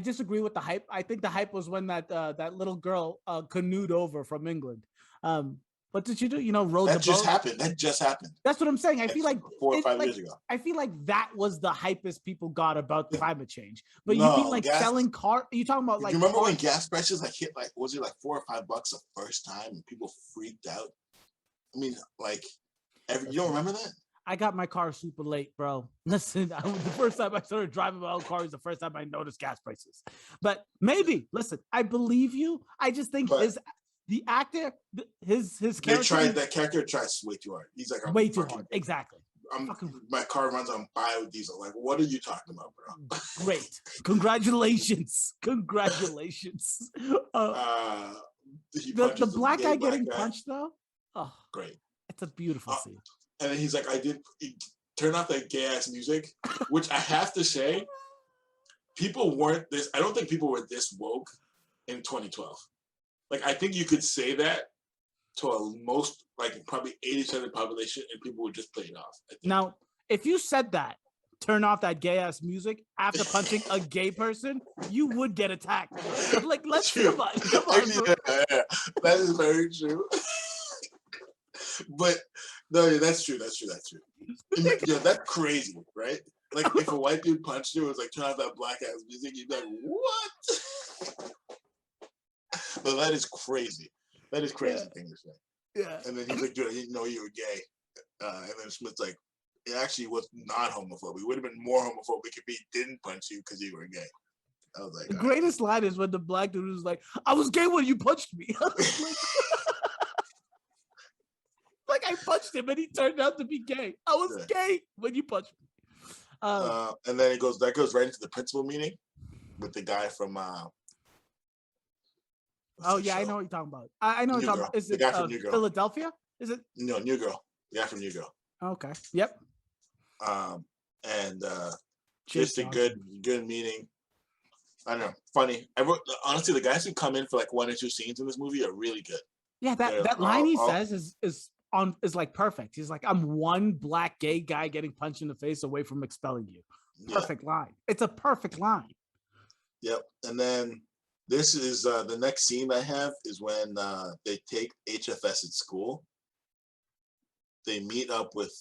[SPEAKER 1] disagree with the hype. I think the hype was when that little girl canoed over from England. What did you do? Rode the boat.
[SPEAKER 2] That just happened.
[SPEAKER 1] That's what I'm saying. I feel like
[SPEAKER 2] 4 or 5 years ago.
[SPEAKER 1] I feel like that was the hypest people got about climate change. But you mean like selling car? You talking about like?
[SPEAKER 2] You remember when gas prices like hit like, was it like $4 or $5 the first time and people freaked out? I mean, like, you don't remember that?
[SPEAKER 1] I got my car super late, bro. Listen, the first time I started driving my own car was the first time I noticed gas prices. But maybe, listen, I believe you. I just think the actor, his character.
[SPEAKER 2] That character tries way too hard. He's like,
[SPEAKER 1] way too hard. Exactly.
[SPEAKER 2] My car runs on biodiesel. Like, what are you talking about, bro?
[SPEAKER 1] Great. Congratulations. The black guy getting punched though. Oh,
[SPEAKER 2] great.
[SPEAKER 1] It's a beautiful scene.
[SPEAKER 2] And then he's like, turn off that gay ass music, which I have to say, I don't think people were this woke in 2012. Like, I think you could say that to most, like probably 80% of the population, and people would just play it off.
[SPEAKER 1] Now, if you said that, turn off that gay ass music after punching a gay person, you would get attacked. Like, let's come on.
[SPEAKER 2] Yeah, that is very true. But no, that's true. Yeah, that's crazy, right? Like if a white dude punched you, it was like turn off that black ass music. You'd be like, what? But that is crazy. That is crazy thing to say.
[SPEAKER 1] Yeah.
[SPEAKER 2] And then he's like, dude, I didn't know you were gay. And then Smith's like, it actually was not homophobic. It would have been more homophobic if he didn't punch you because you were gay. I was like,
[SPEAKER 1] the greatest line is when the black dude was like, I was gay when you punched me. Like I punched him and he turned out to be gay. I was gay when you punched me.
[SPEAKER 2] And then that goes right into the principal meeting with the guy from
[SPEAKER 1] Oh yeah, I know what you're talking about. I know what you're talking about. Is it Philadelphia? Is it?
[SPEAKER 2] No, New Girl. The guy from New Girl.
[SPEAKER 1] Okay. Yep.
[SPEAKER 2] And just a good meening. I don't know, funny. Honestly, the guys who come in for like 1 or 2 scenes in this movie are really good.
[SPEAKER 1] Yeah, that line he says is like perfect. He's like, I'm one black gay guy getting punched in the face away from expelling you. Perfect line. It's a perfect line.
[SPEAKER 2] Yep. And then this is the next scene I have is when they take HFS at school. They meet up with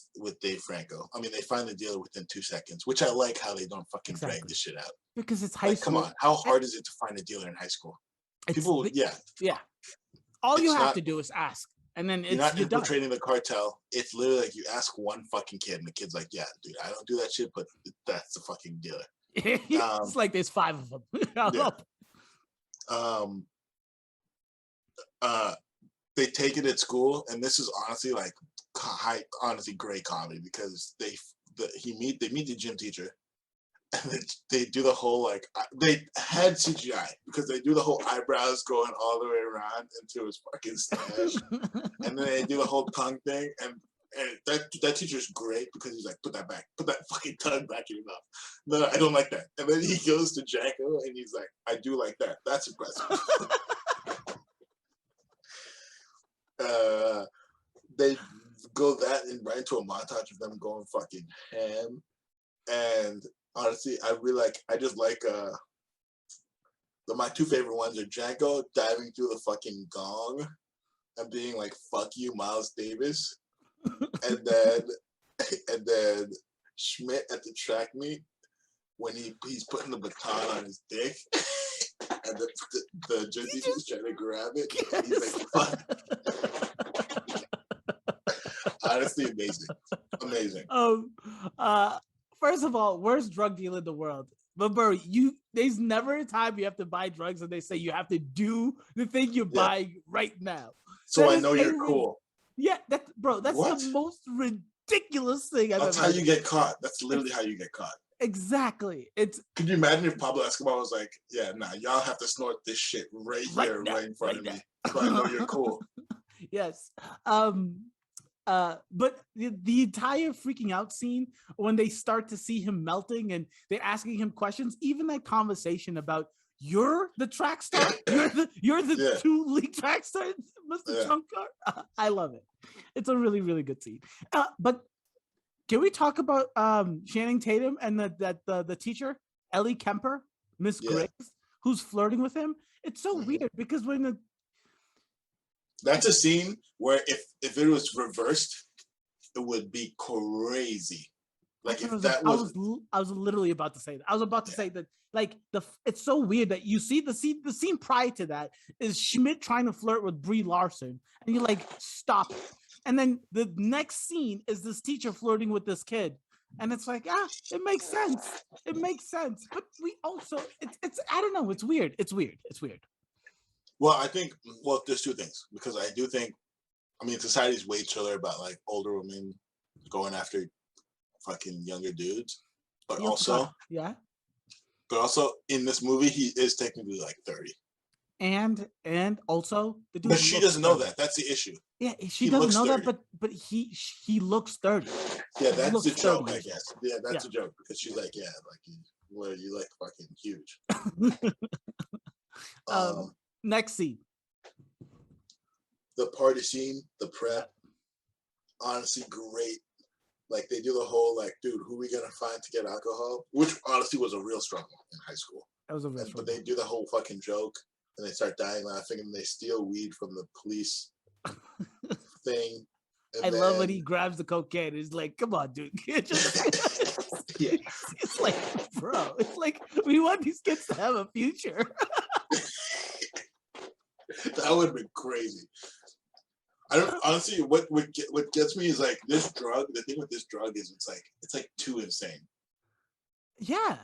[SPEAKER 2] Dave Franco. I mean, they find the dealer within 2 seconds, which I like how they don't fucking drag this shit out.
[SPEAKER 1] Because it's high school.
[SPEAKER 2] Come on, how hard is it to find a dealer in high school? People,
[SPEAKER 1] yeah. All you have to do is ask, and then you're not
[SPEAKER 2] infiltrating the cartel. It's literally like you ask one fucking kid, and the kid's like, "Yeah, dude, I don't do that shit, but that's the fucking dealer."
[SPEAKER 1] It's like there's 5 of them.
[SPEAKER 2] They take it at school, and this is honestly like great comedy because they meet the gym teacher, and they do the whole like they had CGI because they do the whole eyebrows going all the way around into his fucking stash, and then they do the whole tongue thing, and that teacher's great because he's like, put that fucking tongue back in your mouth. No, I don't like that. And then he goes to Janko and he's like, I do like that. That's impressive. They go that and right into a montage of them going fucking ham. And honestly, I just like my 2 favorite ones are Janko diving through the fucking gong and being like, fuck you, Miles Davis. and then Schmidt at the track meet when he's putting the baton on his dick and the gym teacher's trying to grab it. And he's like, fuck. Honestly, amazing.
[SPEAKER 1] First of all, worst drug dealer in the world. But bro, there's never a time you have to buy drugs and they say you have to do the thing you're buying right now.
[SPEAKER 2] So I know you're cool.
[SPEAKER 1] Yeah, that's the most ridiculous thing I've ever.
[SPEAKER 2] That's how you get caught. That's literally how you get caught.
[SPEAKER 1] Exactly.
[SPEAKER 2] Could you imagine if Pablo Escobar was like, yeah, nah, y'all have to snort this shit right here, right in front of me. So I know you're cool.
[SPEAKER 1] Yes. But the entire freaking out scene when they start to see him melting and they're asking him questions, even that conversation about you're the track star, you're the 2 league track stars, Mr. Chunkar. I love it. It's a really, really good scene. But can we talk about Channing Tatum and the teacher, Ellie Kemper, Miss Griggs, who's flirting with him? It's so weird because
[SPEAKER 2] that's a scene where if it was reversed, it would be crazy. Like if that was,
[SPEAKER 1] I was literally about to say that. I was about to say that, like it's so weird that you see the scene prior to that is Schmidt trying to flirt with Brie Larson, and you're like, stop it. And then the next scene is this teacher flirting with this kid, and it's like, it makes sense. It makes sense. But we also, it's I don't know. It's weird. It's weird.
[SPEAKER 2] Well, I think there's 2 things because I do think, I mean, society's way chiller about like older women going after fucking younger dudes, but also in this movie he is technically like 30,
[SPEAKER 1] and also the dude,
[SPEAKER 2] but she doesn't know that. That's the issue.
[SPEAKER 1] Yeah, she doesn't know 30. That, but he looks 30.
[SPEAKER 2] Yeah, that's the joke, I guess. Yeah, that's a joke because she's like, yeah, like you like fucking huge.
[SPEAKER 1] Next scene,
[SPEAKER 2] the party scene, the prep, honestly great. Like they do the whole like, dude, who are we gonna find to get alcohol? Which honestly was a real struggle in high school.
[SPEAKER 1] That was a real struggle.
[SPEAKER 2] But they do the whole fucking joke and they start dying laughing and they steal weed from the police thing.
[SPEAKER 1] I love when he grabs the cocaine. He's like, come on, dude. It's like, bro, it's like we want these kids to have a future.
[SPEAKER 2] That would have been crazy. I don't honestly. What gets me is like this drug. The thing with this drug is it's like too insane.
[SPEAKER 1] Yeah.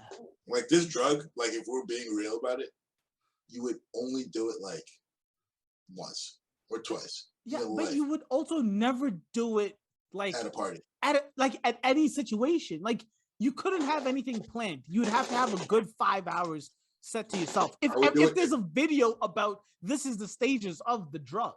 [SPEAKER 2] Like this drug. Like if we're being real about it, you would only do it like once or twice.
[SPEAKER 1] Yeah, but you would also never do it like
[SPEAKER 2] at a party.
[SPEAKER 1] At any situation. Like you couldn't have anything planned. You would have to have a good 5 hours set to yourself. If there's a video about this is the stages of the drug,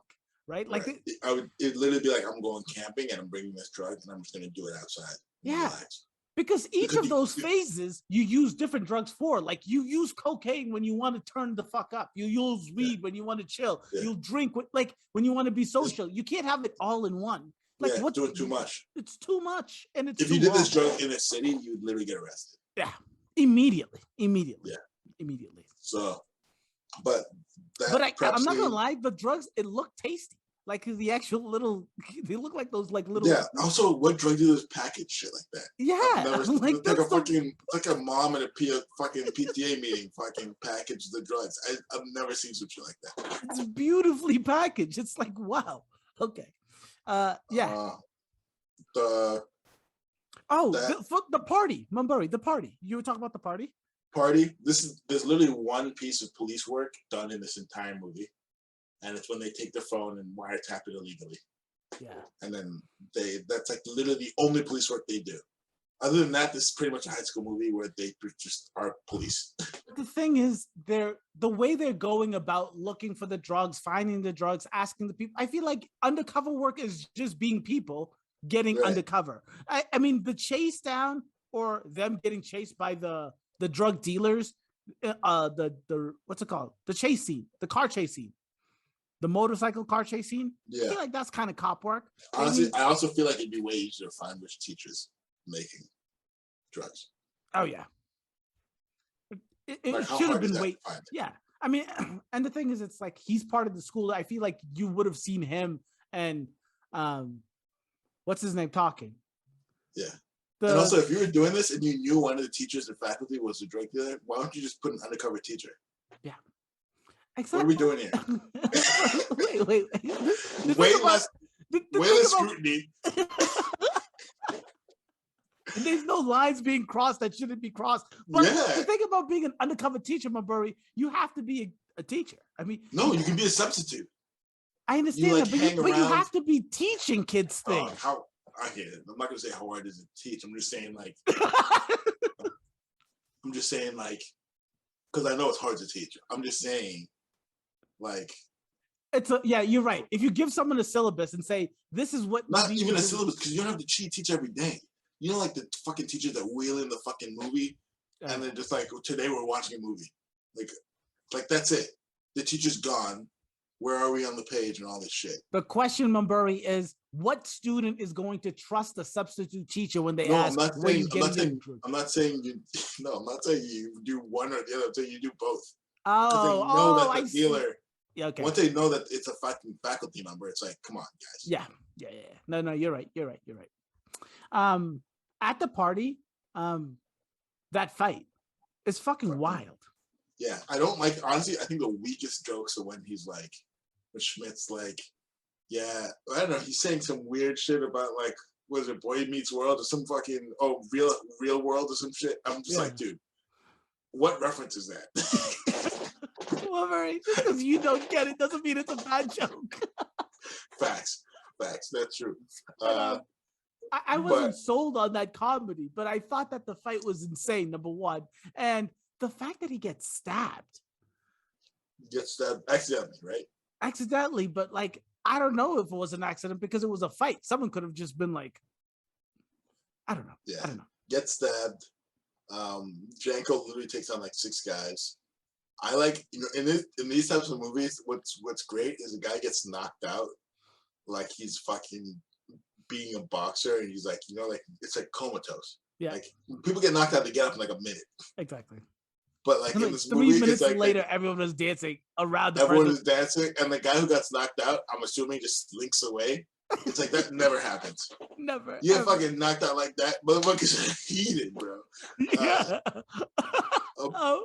[SPEAKER 1] right? Like
[SPEAKER 2] it'd literally be like, I'm going camping and I'm bringing this drug and I'm just gonna do it outside.
[SPEAKER 1] Yeah. Relax. Because each of those phases you use different drugs for. Like you use cocaine when you want to turn the fuck up. You use weed when you want to chill. Yeah. You'll drink when you want to be social. You can't have it all in one. Like
[SPEAKER 2] what's doing too much.
[SPEAKER 1] It's too much. And it's
[SPEAKER 2] if you did this drug in a city, you'd literally get arrested.
[SPEAKER 1] Yeah. Immediately.
[SPEAKER 2] Yeah.
[SPEAKER 1] Immediately.
[SPEAKER 2] So I'm
[SPEAKER 1] not gonna lie, the drugs, it looked tasty. Like the actual little, they look like those like little.
[SPEAKER 2] Yeah. Also, what drug dealers package shit like that?
[SPEAKER 1] Yeah.
[SPEAKER 2] Like a mom at a fucking PTA meeting fucking package the drugs. I've never seen some shit like that.
[SPEAKER 1] It's beautifully packaged. It's like, wow. Okay. Yeah.
[SPEAKER 2] The
[SPEAKER 1] party, Mumbury, the party. You were talking about the party?
[SPEAKER 2] There's literally one piece of police work done in this entire movie. And it's when they take their phone and wiretap it illegally.
[SPEAKER 1] Yeah.
[SPEAKER 2] And then that's like literally the only police work they do. Other than that, this is pretty much a high school movie where they just are police.
[SPEAKER 1] The thing is, the way they're going about looking for the drugs, finding the drugs, asking the people. I feel like undercover work is just being people getting undercover. I mean, the chase down or them getting chased by the drug dealers, the what's it called? The chase scene, the car chase scene. The motorcycle car chase scene. Yeah. I feel like that's kind of cop work.
[SPEAKER 2] Honestly, I also feel like it'd be way easier to find which teachers making drugs.
[SPEAKER 1] Oh yeah. It should have been way. Yeah. I mean, and the thing is, it's like he's part of the school. I feel like you would have seen him and what's his name talking.
[SPEAKER 2] Yeah. And also, if you were doing this and you knew one of the teachers and faculty was a drug dealer, why don't you just put an undercover teacher?
[SPEAKER 1] Yeah.
[SPEAKER 2] Exactly. What are we doing here?
[SPEAKER 1] wait.
[SPEAKER 2] Way less scrutiny.
[SPEAKER 1] There's no lines being crossed that shouldn't be crossed. But the thing about being an undercover teacher, Mumbury, you have to be a teacher. I mean,
[SPEAKER 2] no, you can be a substitute.
[SPEAKER 1] I understand that, but you have to be teaching kids things.
[SPEAKER 2] I get it. I'm not gonna say how hard it is to teach. I'm just saying because I know it's hard to teach. I'm just saying.
[SPEAKER 1] You're right. If you give someone a syllabus and say this is what
[SPEAKER 2] not even a syllabus, because you don't have to teach every day. You know, like the fucking teachers that wheel in the fucking movie and they're just like, today we're watching a movie. Like that's it. The teacher's gone. Where are we on the page and all this shit?
[SPEAKER 1] The question, Mumbury, is what student is going to trust a substitute teacher when they ask where you get it?
[SPEAKER 2] I'm not saying you do one or the other. I'm saying you do both.
[SPEAKER 1] I
[SPEAKER 2] dealer.
[SPEAKER 1] Yeah, okay.
[SPEAKER 2] Once they know that it's a fucking faculty member, it's like, come on, guys.
[SPEAKER 1] Yeah. No, you're right. At the party, that fight is fucking wild.
[SPEAKER 2] Yeah, I don't like. Honestly, I think the weakest jokes are when he's like, when Schmidt's like, yeah, I don't know. He's saying some weird shit about like, was it Boy Meets World or some fucking real world or some shit. I'm just like, dude, what reference is that?
[SPEAKER 1] Well, just because you don't get it doesn't mean it's a bad joke.
[SPEAKER 2] Facts. That's true.
[SPEAKER 1] I wasn't sold on that comedy, but I thought that the fight was insane, number one. And the fact that he gets stabbed.
[SPEAKER 2] Accidentally, right?
[SPEAKER 1] Accidentally, but like, I don't know if it was an accident because it was a fight. Someone could have just been like, I don't know.
[SPEAKER 2] Yeah.
[SPEAKER 1] I don't know.
[SPEAKER 2] Gets stabbed. Jenko literally takes on like 6 guys. I like, in these types of movies, what's great is a guy gets knocked out like he's fucking being a boxer, and he's like, it's like comatose. Yeah. Like people get knocked out, they get up in like a minute.
[SPEAKER 1] Exactly.
[SPEAKER 2] But like in this
[SPEAKER 1] 3
[SPEAKER 2] movie,
[SPEAKER 1] minutes later, everyone was dancing around the
[SPEAKER 2] Everyone is dancing, and the guy who got knocked out, I'm assuming, just slinks away. It's like that never happens.
[SPEAKER 1] Never.
[SPEAKER 2] You get fucking knocked out like that, motherfuckers are heated, bro.
[SPEAKER 1] Yeah.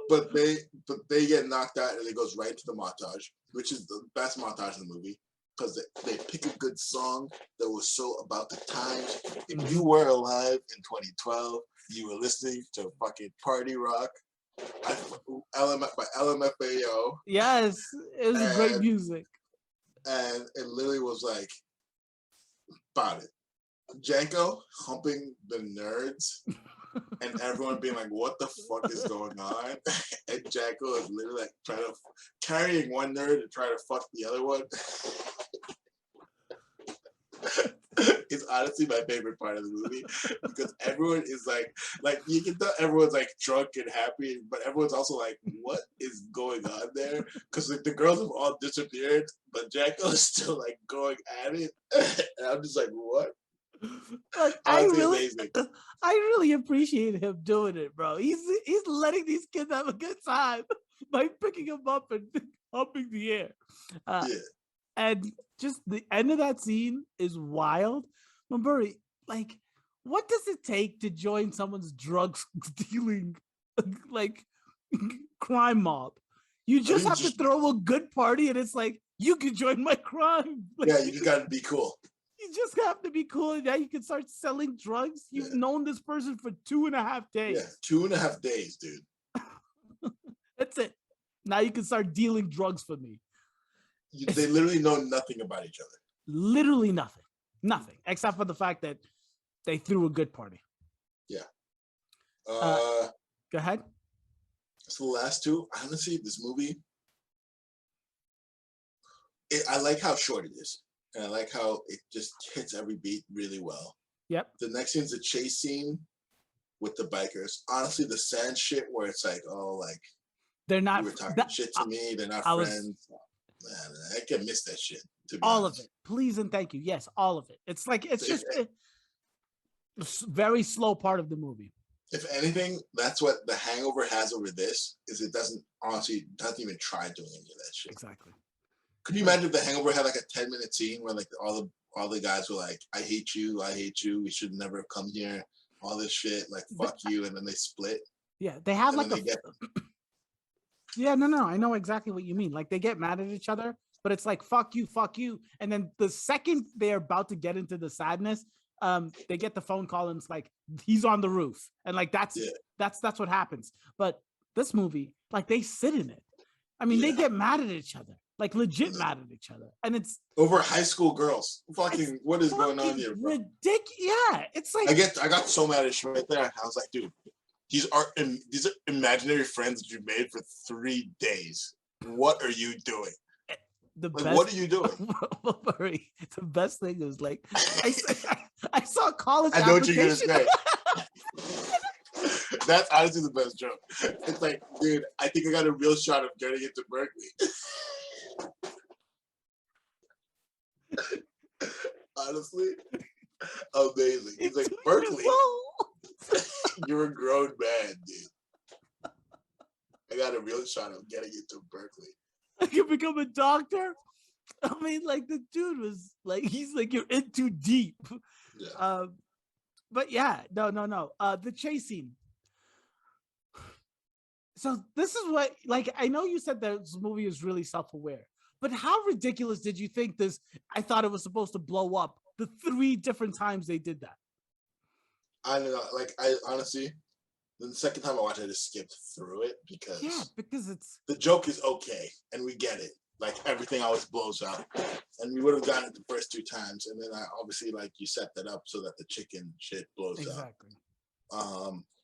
[SPEAKER 2] But they get knocked out, and it goes right to the montage, which is the best montage in the movie. Because they pick a good song that was so about the times. If you were alive in 2012, you were listening to fucking party rock by LMFAO.
[SPEAKER 1] Yes, it was great music.
[SPEAKER 2] And it literally was like, about it. Jenko humping the nerds and everyone being like, "What the fuck is going on?" And Janko is literally like carrying one nerd and trying to fuck the other one. It's honestly my favorite part of the movie because everyone is like you can tell everyone's like drunk and happy, but everyone's also like, what is going on there? Because like, the girls have all disappeared, but Janko is still like going at it, and I'm just like, what?
[SPEAKER 1] Like, I really appreciate him doing it, bro. He's letting these kids have a good time by picking them up and humping the air. Yeah. And just the end of that scene is wild. Maburi, like, what does it take to join someone's drugs dealing, like, crime mob? You just have to throw a good party, and it's like, you can join my crime. Like,
[SPEAKER 2] yeah, you just got to be cool.
[SPEAKER 1] You just have to be cool, and now you can start selling drugs. You've known this person for 2.5 days.
[SPEAKER 2] Yeah, 2.5 days, dude.
[SPEAKER 1] That's it. Now you can start dealing drugs for me.
[SPEAKER 2] They literally know nothing about each other.
[SPEAKER 1] Literally nothing, except for the fact that they threw a good party.
[SPEAKER 2] Yeah.
[SPEAKER 1] Go ahead.
[SPEAKER 2] So the last two, honestly, this movie, I like how short it is, and I like how it just hits every beat really well.
[SPEAKER 1] Yep.
[SPEAKER 2] The next scene's a chase scene with the bikers. Honestly, the sand shit where it's like, oh, like
[SPEAKER 1] they're not.
[SPEAKER 2] You were talking shit to me. They're not friends. Man, I can miss that shit.
[SPEAKER 1] All of it, please and thank you. Yes, all of it. It's like it's just a very slow part of the movie.
[SPEAKER 2] If anything, that's what The Hangover has over this. Is it doesn't even try doing any of that shit.
[SPEAKER 1] Exactly.
[SPEAKER 2] Could you imagine if The Hangover had like a 10-minute scene where like all the guys were like, "I hate you, we should never have come here," all this shit, like fuck you, and then they split.
[SPEAKER 1] Yeah, they have like Yeah, no, I know exactly what you mean. Like they get mad at each other, but it's like fuck you, and then the second they're about to get into the sadness, they get the phone call and it's like he's on the roof, and like that's what happens. But this movie, like they sit in it. I mean, they get mad at each other, like legit mad at each other, and it's
[SPEAKER 2] over high school girls. Fucking, what is going on here, bro?
[SPEAKER 1] Ridiculous. Yeah, it's like
[SPEAKER 2] I got so mad at Schmidt there. I was like, dude. These are imaginary friends that you made for 3 days. What are you doing? What are you doing?
[SPEAKER 1] The best thing is like I saw college.
[SPEAKER 2] I know what you're gonna say. That's honestly the best joke. It's like, dude, I think I got a real shot of getting into Berkeley. Honestly, amazing. He's like, Berkeley. You're a grown man, dude. I got a real shot of getting into Berkeley.
[SPEAKER 1] I can become a doctor. I mean, like the dude was like, he's like, you're in too deep. Yeah. But yeah, no. The chase scene. So this is what, like, I know you said that this movie is really self-aware, but how ridiculous did you think this? I thought it was supposed to blow up the 3 different times they did that.
[SPEAKER 2] I don't know. Like, I honestly, the second time I watched it, I just skipped through it because
[SPEAKER 1] it's
[SPEAKER 2] the joke is okay and we get it. Like everything always blows up, and we would have gotten it the first 2 times, and then I obviously like you set that up so that the chicken shit blows up.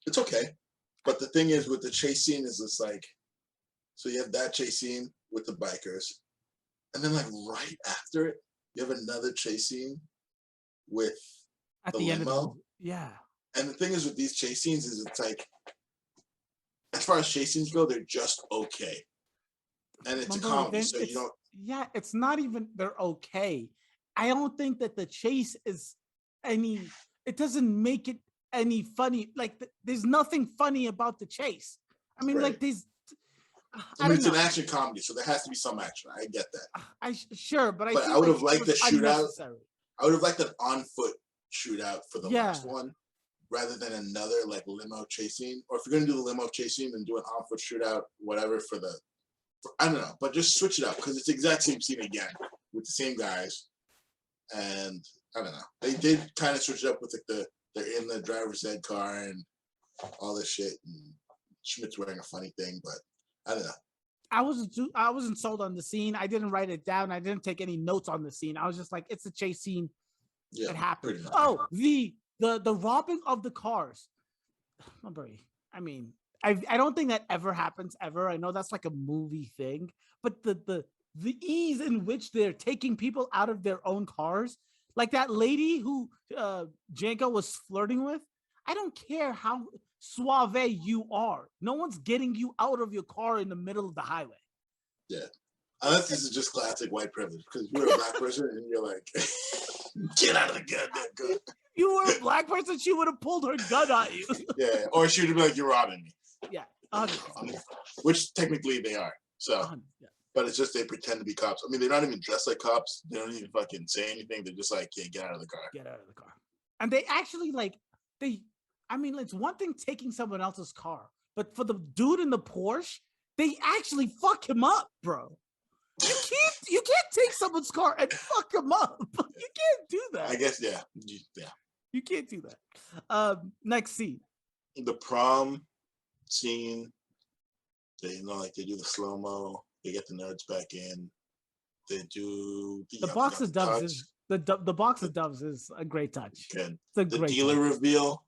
[SPEAKER 2] It's okay, but the thing is with the chase scene is it's like, so you have that chase scene with the bikers, and then like right after it, you have another chase scene with
[SPEAKER 1] at the end of the
[SPEAKER 2] And the thing is with these chase scenes is it's like, as far as chase scenes go, they're just okay. And it's a comedy, so you don't...
[SPEAKER 1] Yeah, it's not even they're okay. I don't think that the chase is any... It doesn't make it any funny. Like, there's nothing funny about the chase. I mean, like, these...
[SPEAKER 2] I mean, it's an action comedy, so there has to be some action. I get that.
[SPEAKER 1] Sure, but
[SPEAKER 2] I would have liked the shootout. I would have liked an on-foot shootout for the last one, rather than another like limo chasing. Or if you're gonna do the limo chasing, then do an on-foot shootout, whatever I don't know, but just switch it up because it's the exact same scene again with the same guys, and I don't know. They did kind of switch it up with like they're in the driver's ed car and all this shit, and Schmidt's wearing a funny thing, but I don't know.
[SPEAKER 1] I wasn't sold on the scene. I didn't write it down. I didn't take any notes on the scene. I was just like, it's a chase scene. Yeah, it happened. Oh, the robbing of the cars. I mean, I don't think that ever happens ever. I know that's like a movie thing, but the ease in which they're taking people out of their own cars, like that lady who Janko was flirting with. I don't care how suave you are. No one's getting you out of your car in the middle of the highway.
[SPEAKER 2] Yeah. Unless this is just classic white privilege, because you're a black person and you're like, get out of the goddamn gun.
[SPEAKER 1] You were a black person, she would have pulled her gun on you.
[SPEAKER 2] Yeah, or she would have been like, you're robbing me.
[SPEAKER 1] Yeah.
[SPEAKER 2] Which technically they are. So,
[SPEAKER 1] yeah.
[SPEAKER 2] But it's just they pretend to be cops. I mean, they're not even dressed like cops. They don't even fucking say anything. They're just like, yeah, get out of the car.
[SPEAKER 1] Get out of the car. And they actually it's one thing taking someone else's car, but for the dude in the Porsche, they actually fuck him up, bro. You can't take someone's car and fuck him up. You can't do that.
[SPEAKER 2] I guess, yeah.
[SPEAKER 1] You can't do that. Next scene.
[SPEAKER 2] The prom scene. They they do the slow-mo. They get the nerds back in. They do
[SPEAKER 1] the box of doves is the box of doves is a great touch.
[SPEAKER 2] Good. The dealer reveal.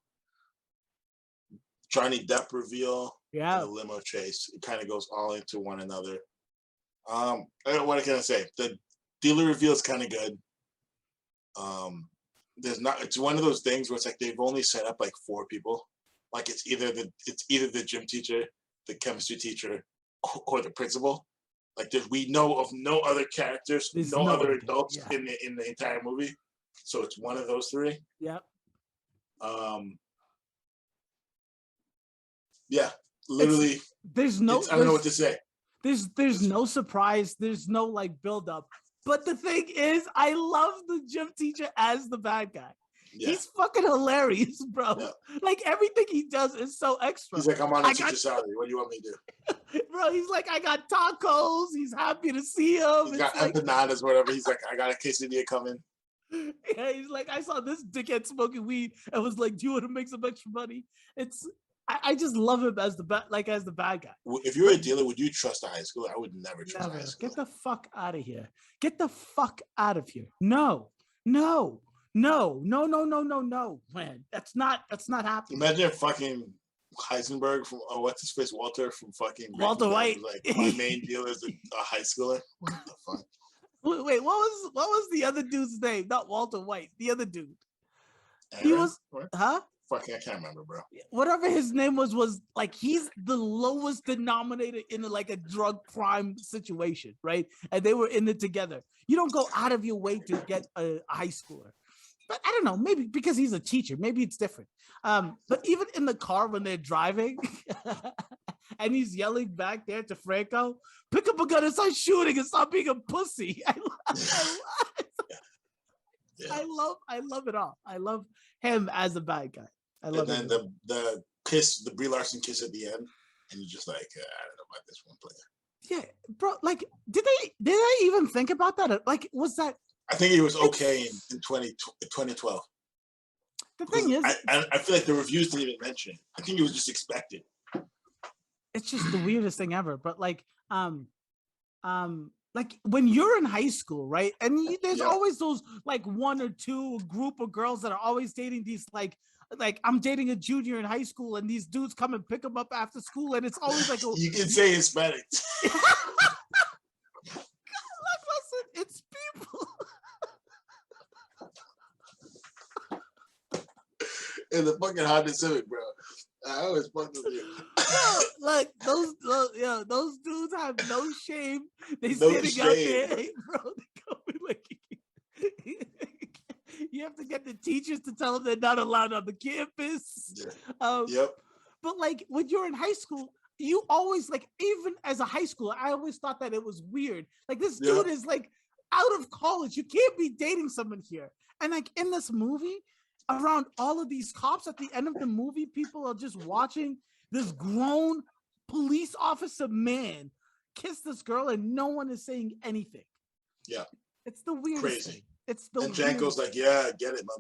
[SPEAKER 2] Johnny Depp reveal.
[SPEAKER 1] Yeah.
[SPEAKER 2] And the limo chase. It kind of goes all into one another. What can I say? The dealer reveal is kind of good. It's one of those things where it's like they've only set up like 4 people. Like it's either the gym teacher, the chemistry teacher, or the principal. Like we know of no other characters, no other adults in the entire movie. So it's one of those 3.
[SPEAKER 1] Yeah.
[SPEAKER 2] Yeah, literally.
[SPEAKER 1] I don't
[SPEAKER 2] know what to say.
[SPEAKER 1] There's no surprise. There's no like build up. But the thing is, I love the gym teacher as the bad guy. Yeah. He's fucking hilarious, bro. Yeah. Like everything he does is so extra.
[SPEAKER 2] He's like, I'm on a teacher salary. What do you want me to
[SPEAKER 1] do? Bro, he's like, I got tacos. He's happy to see him.
[SPEAKER 2] He's got empanadas, whatever. He's like, I got a quesadilla coming.
[SPEAKER 1] Yeah, he's like, I saw this dickhead smoking weed and was like, do you want to make some extra money? I just love him as the bad guy.
[SPEAKER 2] If you're a dealer, would you trust a high schooler? I would never trust a high schooler.
[SPEAKER 1] Get the fuck out of here. Get the fuck out of here. No, man. That's not happening.
[SPEAKER 2] Imagine fucking Heisenberg from what's his face? Walter from fucking
[SPEAKER 1] Walter White.
[SPEAKER 2] Like my main dealer is a high schooler. What the fuck?
[SPEAKER 1] Wait, what was the other dude's name? Not Walter White. The other dude.
[SPEAKER 2] Aaron?
[SPEAKER 1] He was
[SPEAKER 2] huh? Fucking, I can't remember, bro.
[SPEAKER 1] Whatever his name was like he's the lowest denominator in like a drug crime situation, right? And they were in it together. You don't go out of your way to get a high schooler. But I don't know, maybe because he's a teacher, maybe it's different. But even in the car when they're driving and he's yelling back there to Franco, pick up a gun and start shooting and stop being a pussy. I love it all. I love him as a bad guy. I love it.
[SPEAKER 2] And then the kiss, the Brie Larson kiss at the end, and you're just like, I don't know about this one player.
[SPEAKER 1] Yeah, bro. Like, did they even think about that? Like, was that?
[SPEAKER 2] I think it was okay in 2012.
[SPEAKER 1] The thing is,
[SPEAKER 2] I feel like the reviews didn't even mention it. I think it was just expected.
[SPEAKER 1] It's just the weirdest thing ever. But like when you're in high school, right? And there's always those like 1 or 2 group of girls that are always dating these like I'm dating a junior in high school, and these dudes come and pick them up after school, and it's always like
[SPEAKER 2] you can say Hispanic.
[SPEAKER 1] Listen, it's people.
[SPEAKER 2] In the fucking Honda Civic, bro. I always fucked with you.
[SPEAKER 1] Like those dudes have no shame. They standing out there, hey, bro. They go like. You have to get the teachers to tell them they're not allowed on the campus. Yeah.
[SPEAKER 2] Yep.
[SPEAKER 1] But like when you're in high school, you always like, even as a high schooler, I always thought that it was weird. Like this dude is like out of college. You can't be dating someone here. And like in this movie, around all of these cops at the end of the movie, people are just watching this grown police officer man kiss this girl, and no one is saying anything.
[SPEAKER 2] Yeah.
[SPEAKER 1] It's the weirdest thing. It's the
[SPEAKER 2] and Janko's like, yeah, I get it, my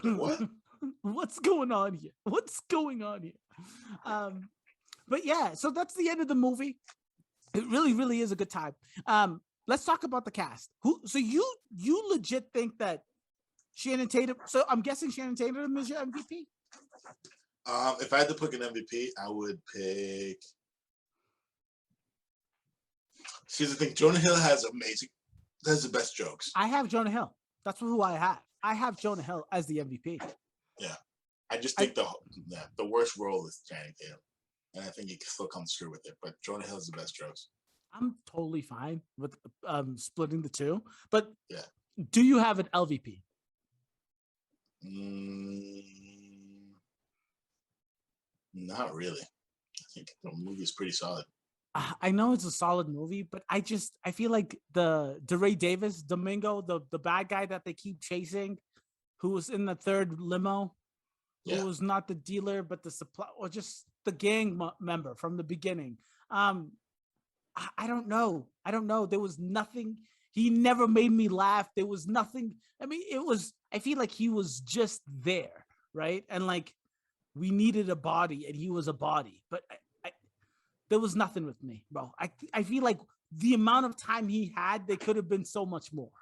[SPEAKER 2] man. What?
[SPEAKER 1] What's going on here? What's going on here? But yeah, so that's the end of the movie. It really, really is a good time. Let's talk about the cast. So you legit think that Channing Tatum? So I'm guessing Channing Tatum is your MVP.
[SPEAKER 2] If I had to pick an MVP, I would pick. Here's the thing: Jonah Hill has the best jokes.
[SPEAKER 1] I have Jonah Hill. That's who I have. I have Jonah Hill as the MVP.
[SPEAKER 2] Yeah, I just think the worst role is Channing Tatum, and I think he still comes through with it. But Jonah Hill's the best jokes.
[SPEAKER 1] I'm totally fine with splitting the two. But
[SPEAKER 2] yeah,
[SPEAKER 1] do you have an LVP?
[SPEAKER 2] Not really. I think the movie is pretty solid.
[SPEAKER 1] I know it's a solid movie, but I feel like the DeRay Davis, Domingo, the bad guy that they keep chasing, who was in the third limo, who was not the dealer but the supply, or just the gang member from the beginning. I don't know. There was nothing. He never made me laugh. There was nothing. I mean, I feel like he was just there, right? And like we needed a body, and he was a body, but there was nothing with me, bro. I feel like the amount of time he had, there could have been so much more.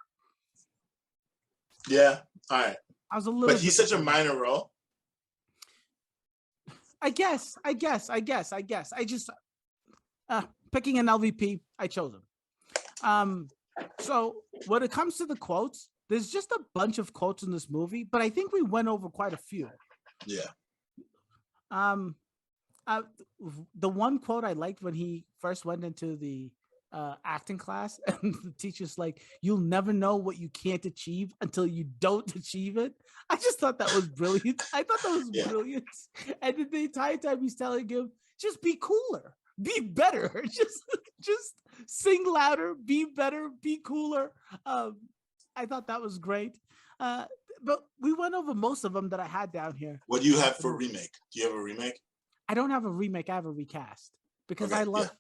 [SPEAKER 2] Yeah, all right.
[SPEAKER 1] I was a little.
[SPEAKER 2] But he's such a minor role.
[SPEAKER 1] I guess. I just picking an LVP, I chose him. So when it comes to the quotes, there's just a bunch of quotes in this movie, but I think we went over quite a few.
[SPEAKER 2] Yeah.
[SPEAKER 1] The one quote I liked when he first went into the acting class, and the teacher's like, "You'll never know what you can't achieve until you don't achieve it." I just thought that was brilliant. Brilliant. And then the entire time he's telling him, "Just be cooler, be better, just sing louder, be better, be cooler." I thought that was great. But we went over most of them that I had down here.
[SPEAKER 2] What do you have for remake? Do you have a remake?
[SPEAKER 1] I don't have a remake. I have a recast because I'd love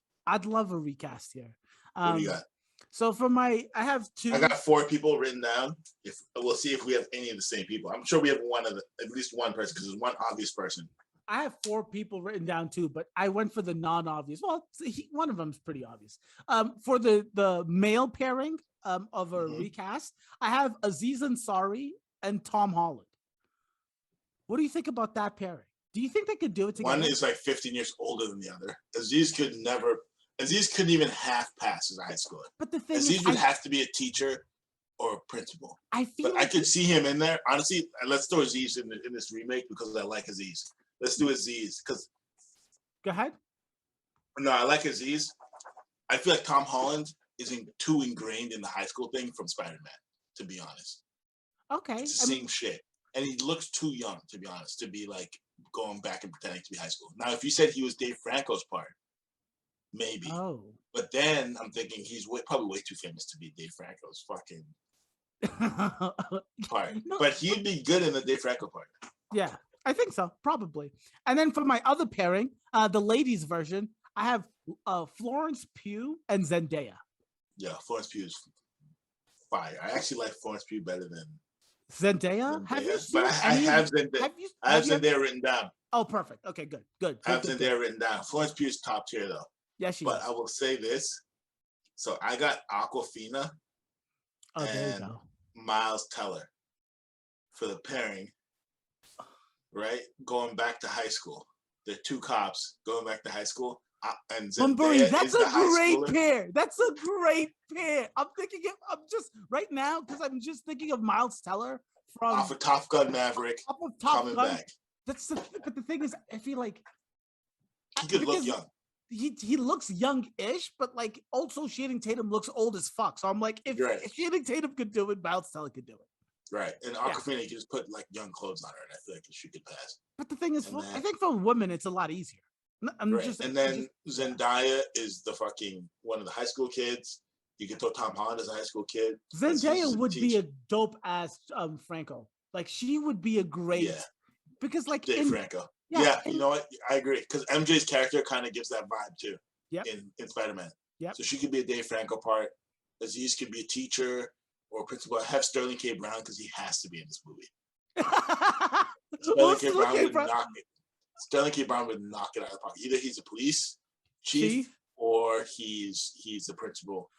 [SPEAKER 1] a recast here.
[SPEAKER 2] What do you got?
[SPEAKER 1] So I have two.
[SPEAKER 2] I got 4 people written down. We'll see if we have any of the same people. I'm sure we have at least one person, because there's one obvious person.
[SPEAKER 1] I have 4 people written down too, but I went for the non-obvious. Well, one of them is pretty obvious. For the male pairing of a recast, I have Aziz Ansari and Tom Holland. What do you think about that pairing? Do you think they could do it together?
[SPEAKER 2] One is like 15 years older than the other. Aziz couldn't even half pass as a high schooler.
[SPEAKER 1] But the thing
[SPEAKER 2] Aziz would have to be a teacher or a principal. I could see him in there. Honestly, let's throw Aziz in this remake because I like Aziz. Let's do Aziz because.
[SPEAKER 1] Go ahead.
[SPEAKER 2] No, I like Aziz. I feel like Tom Holland isn't too ingrained in the high school thing from Spider-Man, to be honest.
[SPEAKER 1] Okay.
[SPEAKER 2] It's the same shit. And he looks too young, to be honest, to be like going back and pretending to be high school. Now, if you said he was Dave Franco's part, maybe.
[SPEAKER 1] Oh.
[SPEAKER 2] But then I'm thinking he's probably way too famous to be Dave Franco's fucking part. No. But he'd be good in the Dave Franco part.
[SPEAKER 1] Yeah, I think so, probably. And then for my other pairing, the ladies version, I have Florence Pugh and Zendaya.
[SPEAKER 2] Yeah, Florence Pugh's fire. I actually like Florence Pugh better than
[SPEAKER 1] Zendaya. Have you seen?
[SPEAKER 2] But I have Zendaya. I have Zendaya written down.
[SPEAKER 1] Oh, perfect. Okay, good.
[SPEAKER 2] I have Zendaya written down. Florence Pugh's top tier though.
[SPEAKER 1] Yeah, she.
[SPEAKER 2] But I will say this. So I got Awkwafina and Miles Teller for the pairing. Right, going back to high school. They're 2 cops going back to high school. And Zendaya
[SPEAKER 1] that's a great pair. That's a great pair. I'm just right now because I'm just thinking of Miles Teller from
[SPEAKER 2] off of Top Gun Maverick. Coming back.
[SPEAKER 1] But the thing is, I feel like
[SPEAKER 2] he could look young.
[SPEAKER 1] He looks young-ish, but like also Channing Tatum looks old as fuck. So I'm like, if Channing Tatum could do it, Miles Teller could do it.
[SPEAKER 2] Right, and Awkwafina, you can just put like young clothes on her, and I feel like she could pass.
[SPEAKER 1] But the thing is, I think for women, it's a lot easier.
[SPEAKER 2] Zendaya is the fucking one of the high school kids. You can throw Tom Holland as a high school kid.
[SPEAKER 1] Zendaya would be a dope ass Franco. Like she would be a great because like
[SPEAKER 2] Dave Franco. Yeah, you know what? I agree because MJ's character kind of gives that vibe too.
[SPEAKER 1] Yeah.
[SPEAKER 2] In Spider-Man.
[SPEAKER 1] Yeah.
[SPEAKER 2] So she could be a Dave Franco part. Aziz could be a teacher or a principal. I have Sterling K. Brown because he has to be in this movie. Sterling K. Brown would knock it out of the park. Either he's a police chief or he's a principal,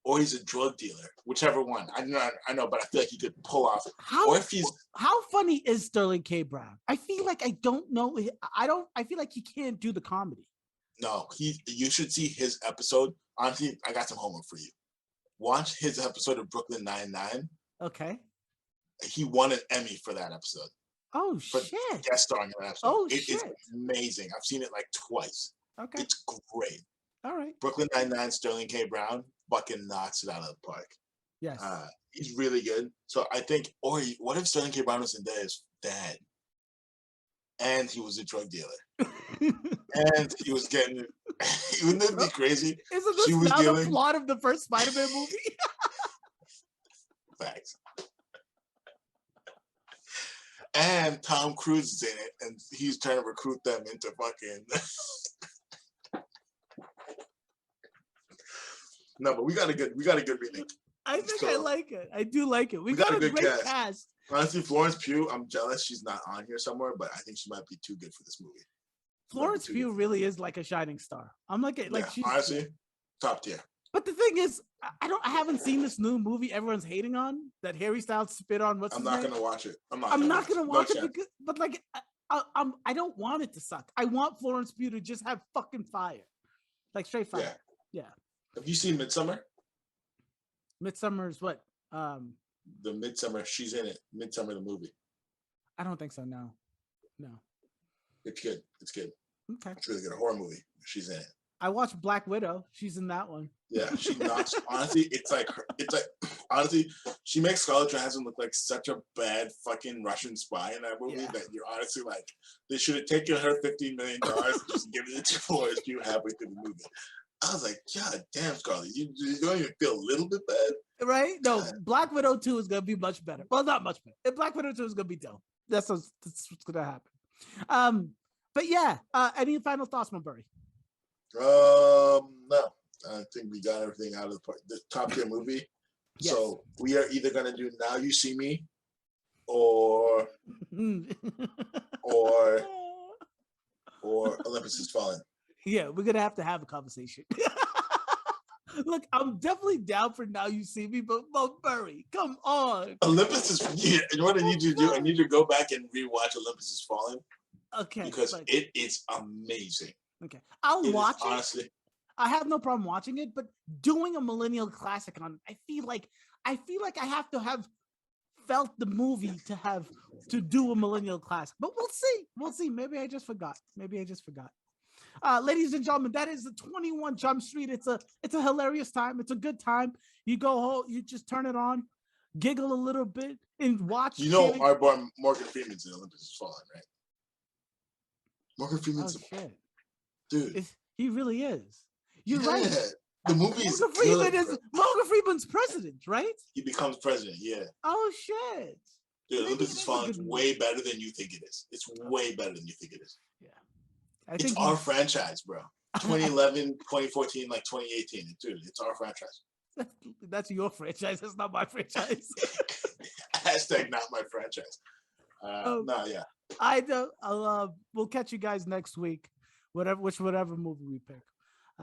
[SPEAKER 2] or he's a drug dealer, whichever one. I know, but I feel like he could pull off.
[SPEAKER 1] How funny is Sterling K. Brown? I feel like I don't know. I feel like he can't do the comedy.
[SPEAKER 2] No, you should see his episode. Honestly, I got some homework for you. Watch his episode of Brooklyn Nine-Nine.
[SPEAKER 1] Okay.
[SPEAKER 2] He won an Emmy for that episode.
[SPEAKER 1] Oh, shit.
[SPEAKER 2] Guest starring in that episode.
[SPEAKER 1] Oh,
[SPEAKER 2] shit.
[SPEAKER 1] It's
[SPEAKER 2] amazing. I've seen it like twice.
[SPEAKER 1] Okay.
[SPEAKER 2] It's great.
[SPEAKER 1] All right.
[SPEAKER 2] Brooklyn Nine-Nine, Sterling K. Brown fucking knocks it out of the park.
[SPEAKER 1] Yes.
[SPEAKER 2] He's really good. So I think, what if Sterling K. Brown was in there as dad? And he was a drug dealer. And he was getting, wouldn't it be crazy?
[SPEAKER 1] Isn't this now the plot of the first Spider-Man movie?
[SPEAKER 2] Thanks. And Tom Cruise is in it, and he's trying to recruit them into fucking. No, but we got a good remake.
[SPEAKER 1] I think I like it. I do like it. We got a great cast.
[SPEAKER 2] Honestly, Florence Pugh, I'm jealous she's not on here somewhere, but I think she might be too good for this movie.
[SPEAKER 1] Florence Pugh really is like a shining star. I'm like she's
[SPEAKER 2] honestly top tier.
[SPEAKER 1] But the thing is, I haven't seen this new movie everyone's hating on that Harry Styles spit on.
[SPEAKER 2] I'm not gonna watch it.
[SPEAKER 1] I'm not gonna watch it because, but like, I don't want it to suck. I want Florence Pugh to just have fucking fire, like straight fire. Yeah.
[SPEAKER 2] Have you seen Midsommar?
[SPEAKER 1] Midsommar is what?
[SPEAKER 2] The Midsommar. She's in it. Midsommar the movie.
[SPEAKER 1] I don't think so. No.
[SPEAKER 2] It's good. It's good.
[SPEAKER 1] Okay.
[SPEAKER 2] It's really good. A horror movie. She's in it.
[SPEAKER 1] I watched Black Widow. She's in that one.
[SPEAKER 2] Yeah, she knocks. Honestly, honestly, she makes Scarlett Johansson look like such a bad fucking Russian spy in that movie that you're honestly like, they should have taken her $15 million and just given it to Florence Pugh halfway through the movie. I was like, God damn, Scarlett, you don't even feel a little bit bad,
[SPEAKER 1] right? No, Black Widow 2 is gonna be much better. Well, not much better. Black Widow 2 is gonna be dope. That's what's gonna happen. But yeah, any final thoughts, Mulberry?
[SPEAKER 2] No, I think we got everything out of the part. The top tier movie. Yes. So we are either gonna do Now You See Me, or Olympus Has Fallen.
[SPEAKER 1] Yeah, we're gonna have to have a conversation. Look, I'm definitely down for Now You See Me, but Mulberry, come on.
[SPEAKER 2] Olympus is. You know what I need you to do? I need you to go back and rewatch Olympus Has Fallen.
[SPEAKER 1] Okay.
[SPEAKER 2] Because it is amazing.
[SPEAKER 1] Okay, I'll watch it.
[SPEAKER 2] Honestly,
[SPEAKER 1] I have no problem watching it, but doing a millennial classic on it, I feel like I have to have felt the movie to do a millennial classic. But we'll see. Maybe I just forgot. Ladies and gentlemen, that is the 21 Jump Street. It's a hilarious time. It's a good time. You go home, you just turn it on, giggle a little bit, and watch.
[SPEAKER 2] You know, our boy Morgan Freeman's in Olympus Has Fallen, right? Morgan Freeman's dude.
[SPEAKER 1] He really is. You're right.
[SPEAKER 2] The movie is
[SPEAKER 1] Morgan Freeman's president, right?
[SPEAKER 2] He becomes president, yeah.
[SPEAKER 1] Oh shit.
[SPEAKER 2] Dude, Olympus Has Fallen is way better than you think it is. It's way better than you think it is.
[SPEAKER 1] Yeah.
[SPEAKER 2] It's our franchise, bro. 2011, 2014, like 2018. Dude, it's our franchise.
[SPEAKER 1] That's your franchise. That's not my franchise.
[SPEAKER 2] Hashtag not my franchise. No, yeah.
[SPEAKER 1] We'll catch you guys next week. Whatever movie we pick.